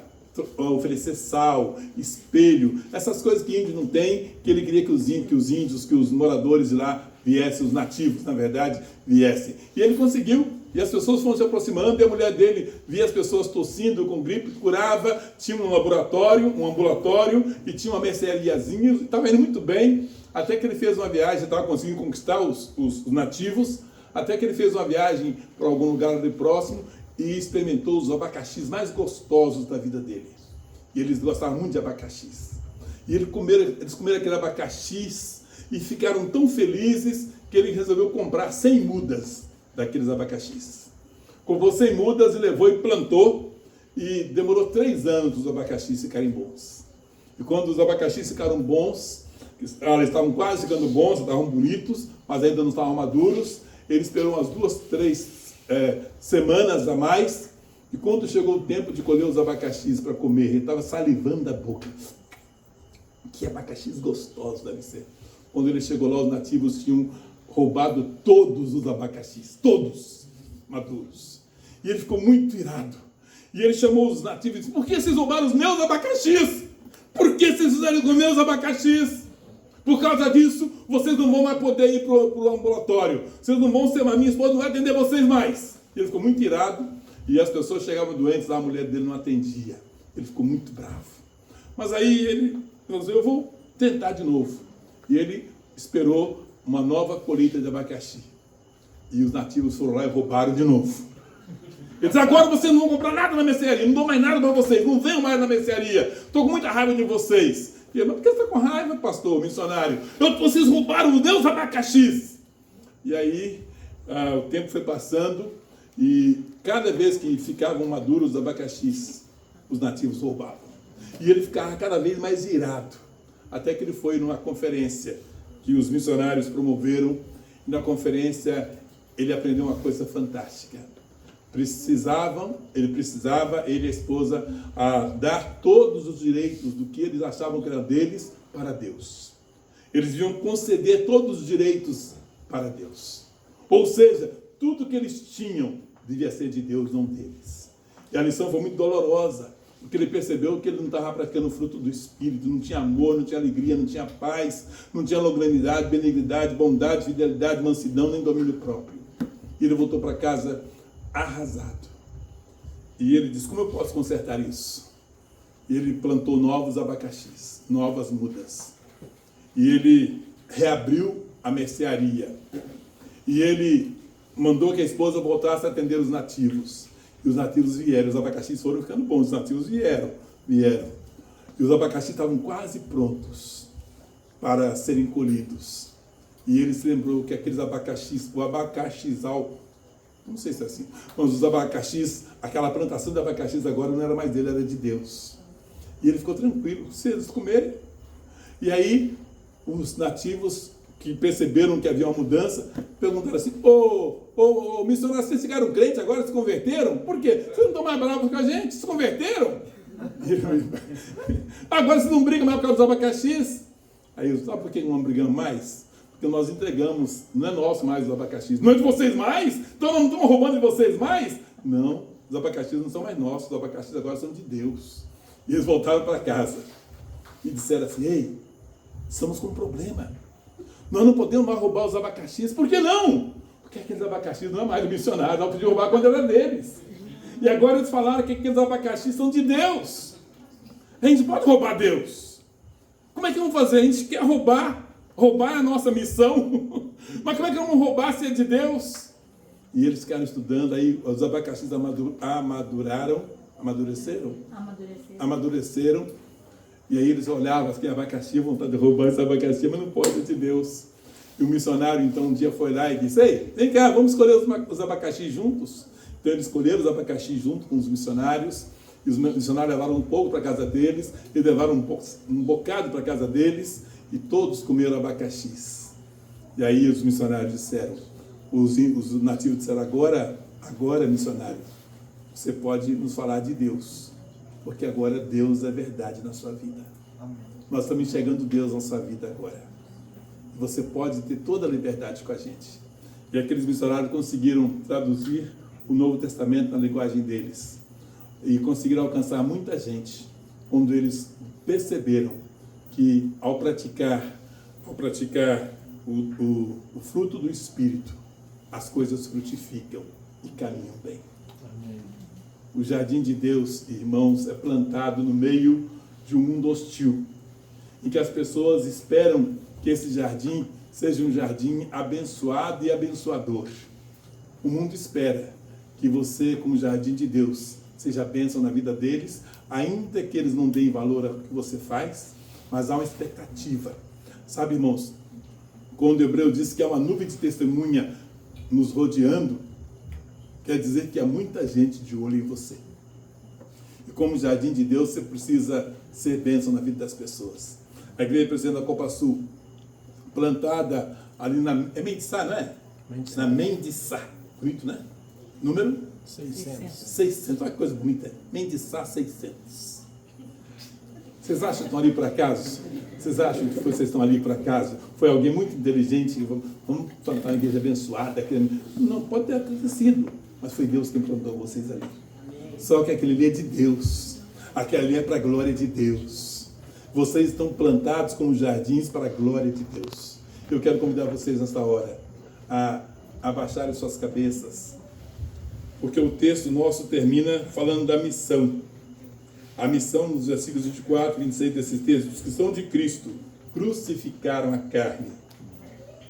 oferecer sal, espelho, essas coisas que índio não tem, que ele queria que os índios, que os moradores de lá viessem, os nativos, na verdade, viessem. E ele conseguiu, e as pessoas foram se aproximando, e a mulher dele via as pessoas tossindo com gripe, curava, tinha um ambulatório, e tinha uma merceariazinha, estava indo muito bem, até que ele fez uma viagem, estava conseguindo conquistar os nativos, até que ele fez uma viagem para algum lugar ali próximo, e experimentou os abacaxis mais gostosos da vida dele. E eles gostavam muito de abacaxis. E eles comeram aquele abacaxis e ficaram tão felizes que ele resolveu comprar 100 mudas daqueles abacaxis. Comprou 100 mudas e levou e plantou, e demorou 3 anos os abacaxis ficarem bons. E quando os abacaxis ficaram bons, eles estavam quase ficando bons, estavam bonitos, mas ainda não estavam maduros, ele esperou umas 2, 3 semanas a mais, e quando chegou o tempo de colher os abacaxis para comer, ele estava salivando da boca. Que abacaxis gostoso deve ser. Quando ele chegou lá, os nativos tinham roubado todos os abacaxis, todos maduros. E ele ficou muito irado. E ele chamou os nativos e disse, por que vocês roubaram os meus abacaxis? Por que vocês fizeram com os meus abacaxis? Por causa disso, vocês não vão mais poder ir para o ambulatório. Vocês não vão ser, a minha esposa não vai atender vocês mais. Ele ficou muito irado, e as pessoas chegavam doentes, a mulher dele não atendia. Ele ficou muito bravo. Mas aí ele falou, eu vou tentar de novo. E ele esperou uma nova colheita de abacaxi. E os nativos foram lá e roubaram de novo. Ele disse, agora vocês não vão comprar nada na mercearia, não dou mais nada para vocês, não venham mais na mercearia. Estou com muita raiva de vocês. Mas por que você está com raiva, pastor, missionário? Vocês roubaram os meus abacaxis. E aí, o tempo foi passando, e cada vez que ficavam maduros os abacaxis, os nativos roubavam. E ele ficava cada vez mais irado, até que ele foi numa conferência que os missionários promoveram, e na conferência ele aprendeu uma coisa fantástica. Ele e a esposa, dar todos os direitos do que eles achavam que era deles para Deus. Eles iam conceder todos os direitos para Deus. Ou seja, tudo que eles tinham devia ser de Deus, não deles. E a lição foi muito dolorosa, porque ele percebeu que ele não estava praticando o fruto do Espírito, não tinha amor, não tinha alegria, não tinha paz, não tinha longanimidade, benignidade, bondade, fidelidade, mansidão, nem domínio próprio. E ele voltou para casa arrasado. E ele disse, como eu posso consertar isso? E ele plantou novos abacaxis, novas mudas. E ele reabriu a mercearia. E ele mandou que a esposa voltasse a atender os nativos. E os nativos vieram, os abacaxis foram ficando bons, os nativos vieram. E os abacaxis estavam quase prontos para serem colhidos. E ele se lembrou que aqueles abacaxis, o abacaxisal, não sei se é assim, mas os abacaxis, aquela plantação de abacaxis agora não era mais dele, era de Deus. E ele ficou tranquilo, se eles comerem. E aí, os nativos que perceberam que havia uma mudança, perguntaram assim, missionários, vocês ficaram crentes agora, se converteram? Por quê? Vocês não estão mais bravos com a gente? Se converteram? Agora vocês não brigam mais por causa dos abacaxis? Aí, sabe por que não brigamos mais? Porque nós entregamos, não é nosso mais os abacaxis. Não é de vocês mais? Então não estamos roubando de vocês mais? Não, os abacaxis não são mais nossos, os abacaxis agora são de Deus. E eles voltaram para casa e disseram assim, ei, estamos com um problema. Nós não podemos mais roubar os abacaxis. Por que não? Porque aqueles abacaxis não é mais do missionário, nós podíamos roubar quando era deles. E agora eles falaram que aqueles abacaxis são de Deus. A gente pode roubar Deus. Como é que vamos fazer? A gente quer roubar é a nossa missão. Mas como é que vamos roubar se é de Deus? E eles ficaram estudando, aí os abacaxis amaduraram Amadureceram? Amadurecer. Amadureceram. E aí eles olhavam assim, abacaxi, vontade de roubar esse abacaxi, mas não pode, é de Deus. E o missionário, então, um dia foi lá e disse: ei, vem cá, vamos escolher os abacaxi juntos. Então eles escolheram os abacaxi junto com os missionários. E os missionários levaram um pouco para a casa deles, e levaram um bocado para a casa deles, e todos comeram abacaxis. E aí os missionários disseram, os nativos disseram: agora, missionário, você pode nos falar de Deus, porque agora Deus é verdade na sua vida. Amém. Nós estamos enxergando Deus na sua vida agora. Você pode ter toda a liberdade com a gente. E aqueles missionários conseguiram traduzir o Novo Testamento na linguagem deles. E conseguiram alcançar muita gente, quando eles perceberam que ao praticar o fruto do Espírito, as coisas frutificam e caminham bem. Amém. O jardim de Deus, irmãos, é plantado no meio de um mundo hostil, em que as pessoas esperam que esse jardim seja um jardim abençoado e abençoador. O mundo espera que você, como jardim de Deus, seja bênção na vida deles, ainda que eles não deem valor ao que você faz, mas há uma expectativa. Sabe, irmãos, quando o Hebreu diz que há uma nuvem de testemunha nos rodeando, quer dizer que há muita gente de olho em você. E como jardim de Deus, você precisa ser bênção na vida das pessoas. A igreja presidente da Copa Sul, plantada ali é Mendiçá, não é? Mendiçá. Na Mendiçá, bonito, né? Número? 600, olha que coisa bonita. Mendiçá 600. Vocês acham que estão ali por acaso? Vocês acham que vocês estão ali por acaso? Foi alguém muito inteligente, vamos plantar uma igreja abençoada. Não, pode ter acontecido, mas foi Deus quem plantou vocês ali. Só que aquele ali é de Deus. Aquele ali é para a glória de Deus. Vocês estão plantados como jardins para a glória de Deus. Eu quero convidar vocês nesta hora a abaixarem suas cabeças, porque o texto nosso termina falando da missão. A missão, nos versículos 24 e 26 desse texto: os que são de Cristo crucificaram a carne.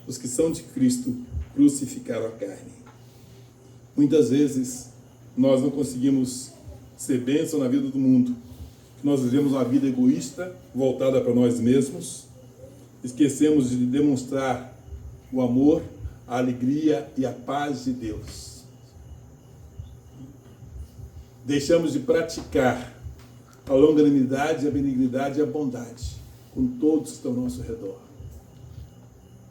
Os que são de Cristo crucificaram a carne. Muitas vezes nós não conseguimos ser bênção na vida do mundo. Nós vivemos uma vida egoísta, voltada para nós mesmos. Esquecemos de demonstrar o amor, a alegria e a paz de Deus. Deixamos de praticar a longanimidade, a benignidade e a bondade com todos que estão ao nosso redor.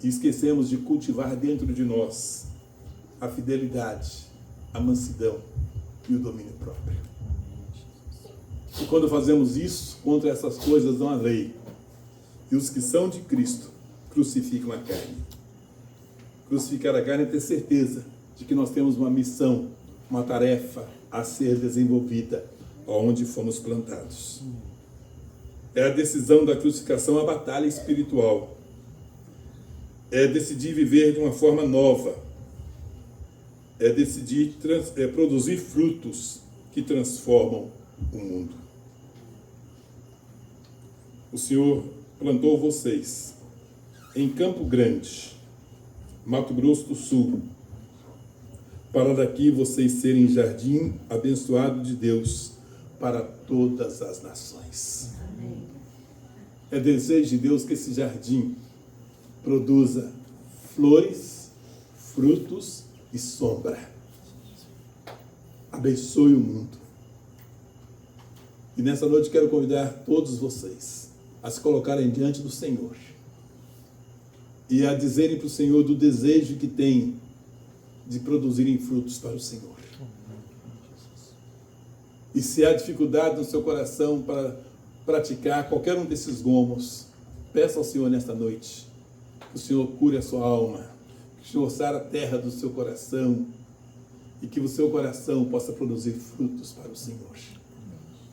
E esquecemos de cultivar dentro de nós a fidelidade, a mansidão e o domínio próprio. E quando fazemos isso, contra essas coisas não há lei. E os que são de Cristo crucificam a carne. Crucificar a carne é ter certeza de que nós temos uma missão, uma tarefa a ser desenvolvida onde fomos plantados. É a decisão da crucificação, a batalha espiritual. É decidir viver de uma forma nova. É decidir produzir frutos que transformam o mundo. O Senhor plantou vocês em Campo Grande, Mato Grosso do Sul, para daqui vocês serem jardim abençoado de Deus para todas as nações. Amém. É desejo de Deus que esse jardim produza flores, frutos e sombra. Abençoe o mundo. E nessa noite quero convidar todos vocês a se colocarem diante do Senhor e a dizerem para o Senhor do desejo que têm de produzirem frutos para o Senhor. E se há dificuldade no seu coração para praticar qualquer um desses gomos, peça ao Senhor nesta noite que o Senhor cure a sua alma, que o Senhor sare a terra do seu coração e que o seu coração possa produzir frutos para o Senhor.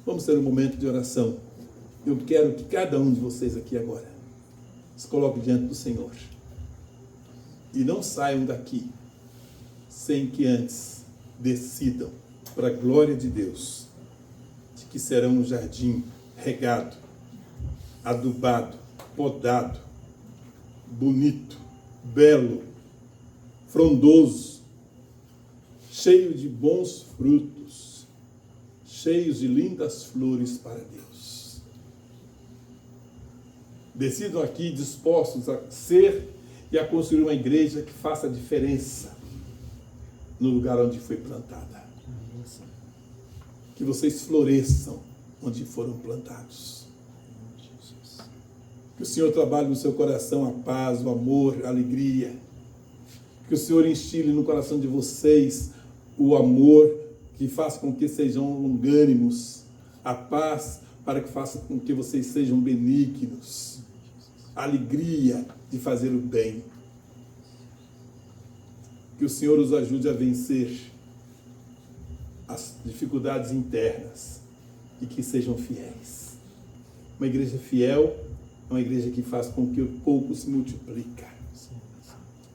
Vamos ter um momento de oração. Eu quero que cada um de vocês aqui agora se coloque diante do Senhor e não saiam daqui sem que antes decidam, para a glória de Deus, de que serão um jardim regado, adubado, podado, bonito, belo, frondoso, cheio de bons frutos, cheios de lindas flores para Deus. Decidam aqui dispostos a ser e a construir uma igreja que faça diferença no lugar onde foi plantada. Que vocês floresçam onde foram plantados. Que o Senhor trabalhe no seu coração a paz, o amor, a alegria. Que o Senhor instile no coração de vocês o amor que faça com que sejam longânimos, a paz para que faça com que vocês sejam benignos, a alegria de fazer o bem. Que o Senhor os ajude a vencer as dificuldades internas e que sejam fiéis. Uma igreja fiel é uma igreja que faz com que o pouco se multiplica.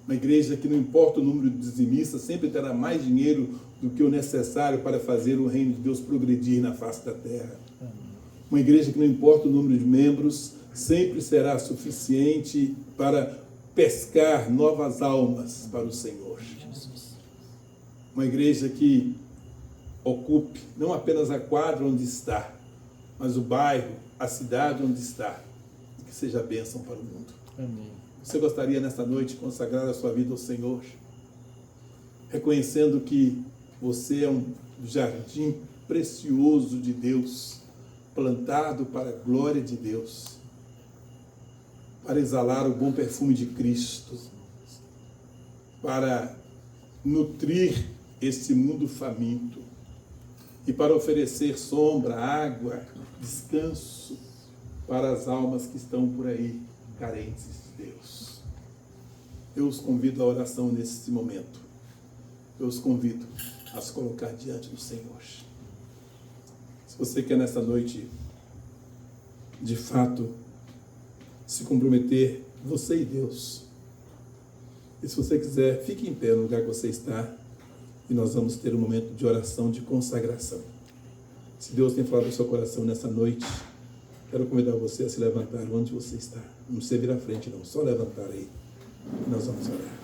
Uma igreja que não importa o número de dizimistas, sempre terá mais dinheiro do que o necessário para fazer o reino de Deus progredir na face da terra. Uma igreja que não importa o número de membros, sempre será suficiente para pescar novas almas para o Senhor. Uma igreja que ocupe não apenas a quadra onde está, mas o bairro, a cidade onde está, e que seja bênção para o mundo. Amém. Você gostaria nesta noite de consagrar a sua vida ao Senhor, reconhecendo que você é um jardim precioso de Deus, plantado para a glória de Deus, para exalar o bom perfume de Cristo, para nutrir este mundo faminto e para oferecer sombra, água, descanso para as almas que estão por aí carentes de Deus. Eu os convido à oração nesse momento. Eu os convido a se colocar diante do Senhor. Se você quer nessa noite, de fato, se comprometer, você e Deus. E se você quiser, fique em pé no lugar que você está e nós vamos ter um momento de oração, de consagração. Se Deus tem falado no seu coração nessa noite, quero convidar você a se levantar onde você está. Não precisa vir à frente não, só levantar aí. E nós vamos orar.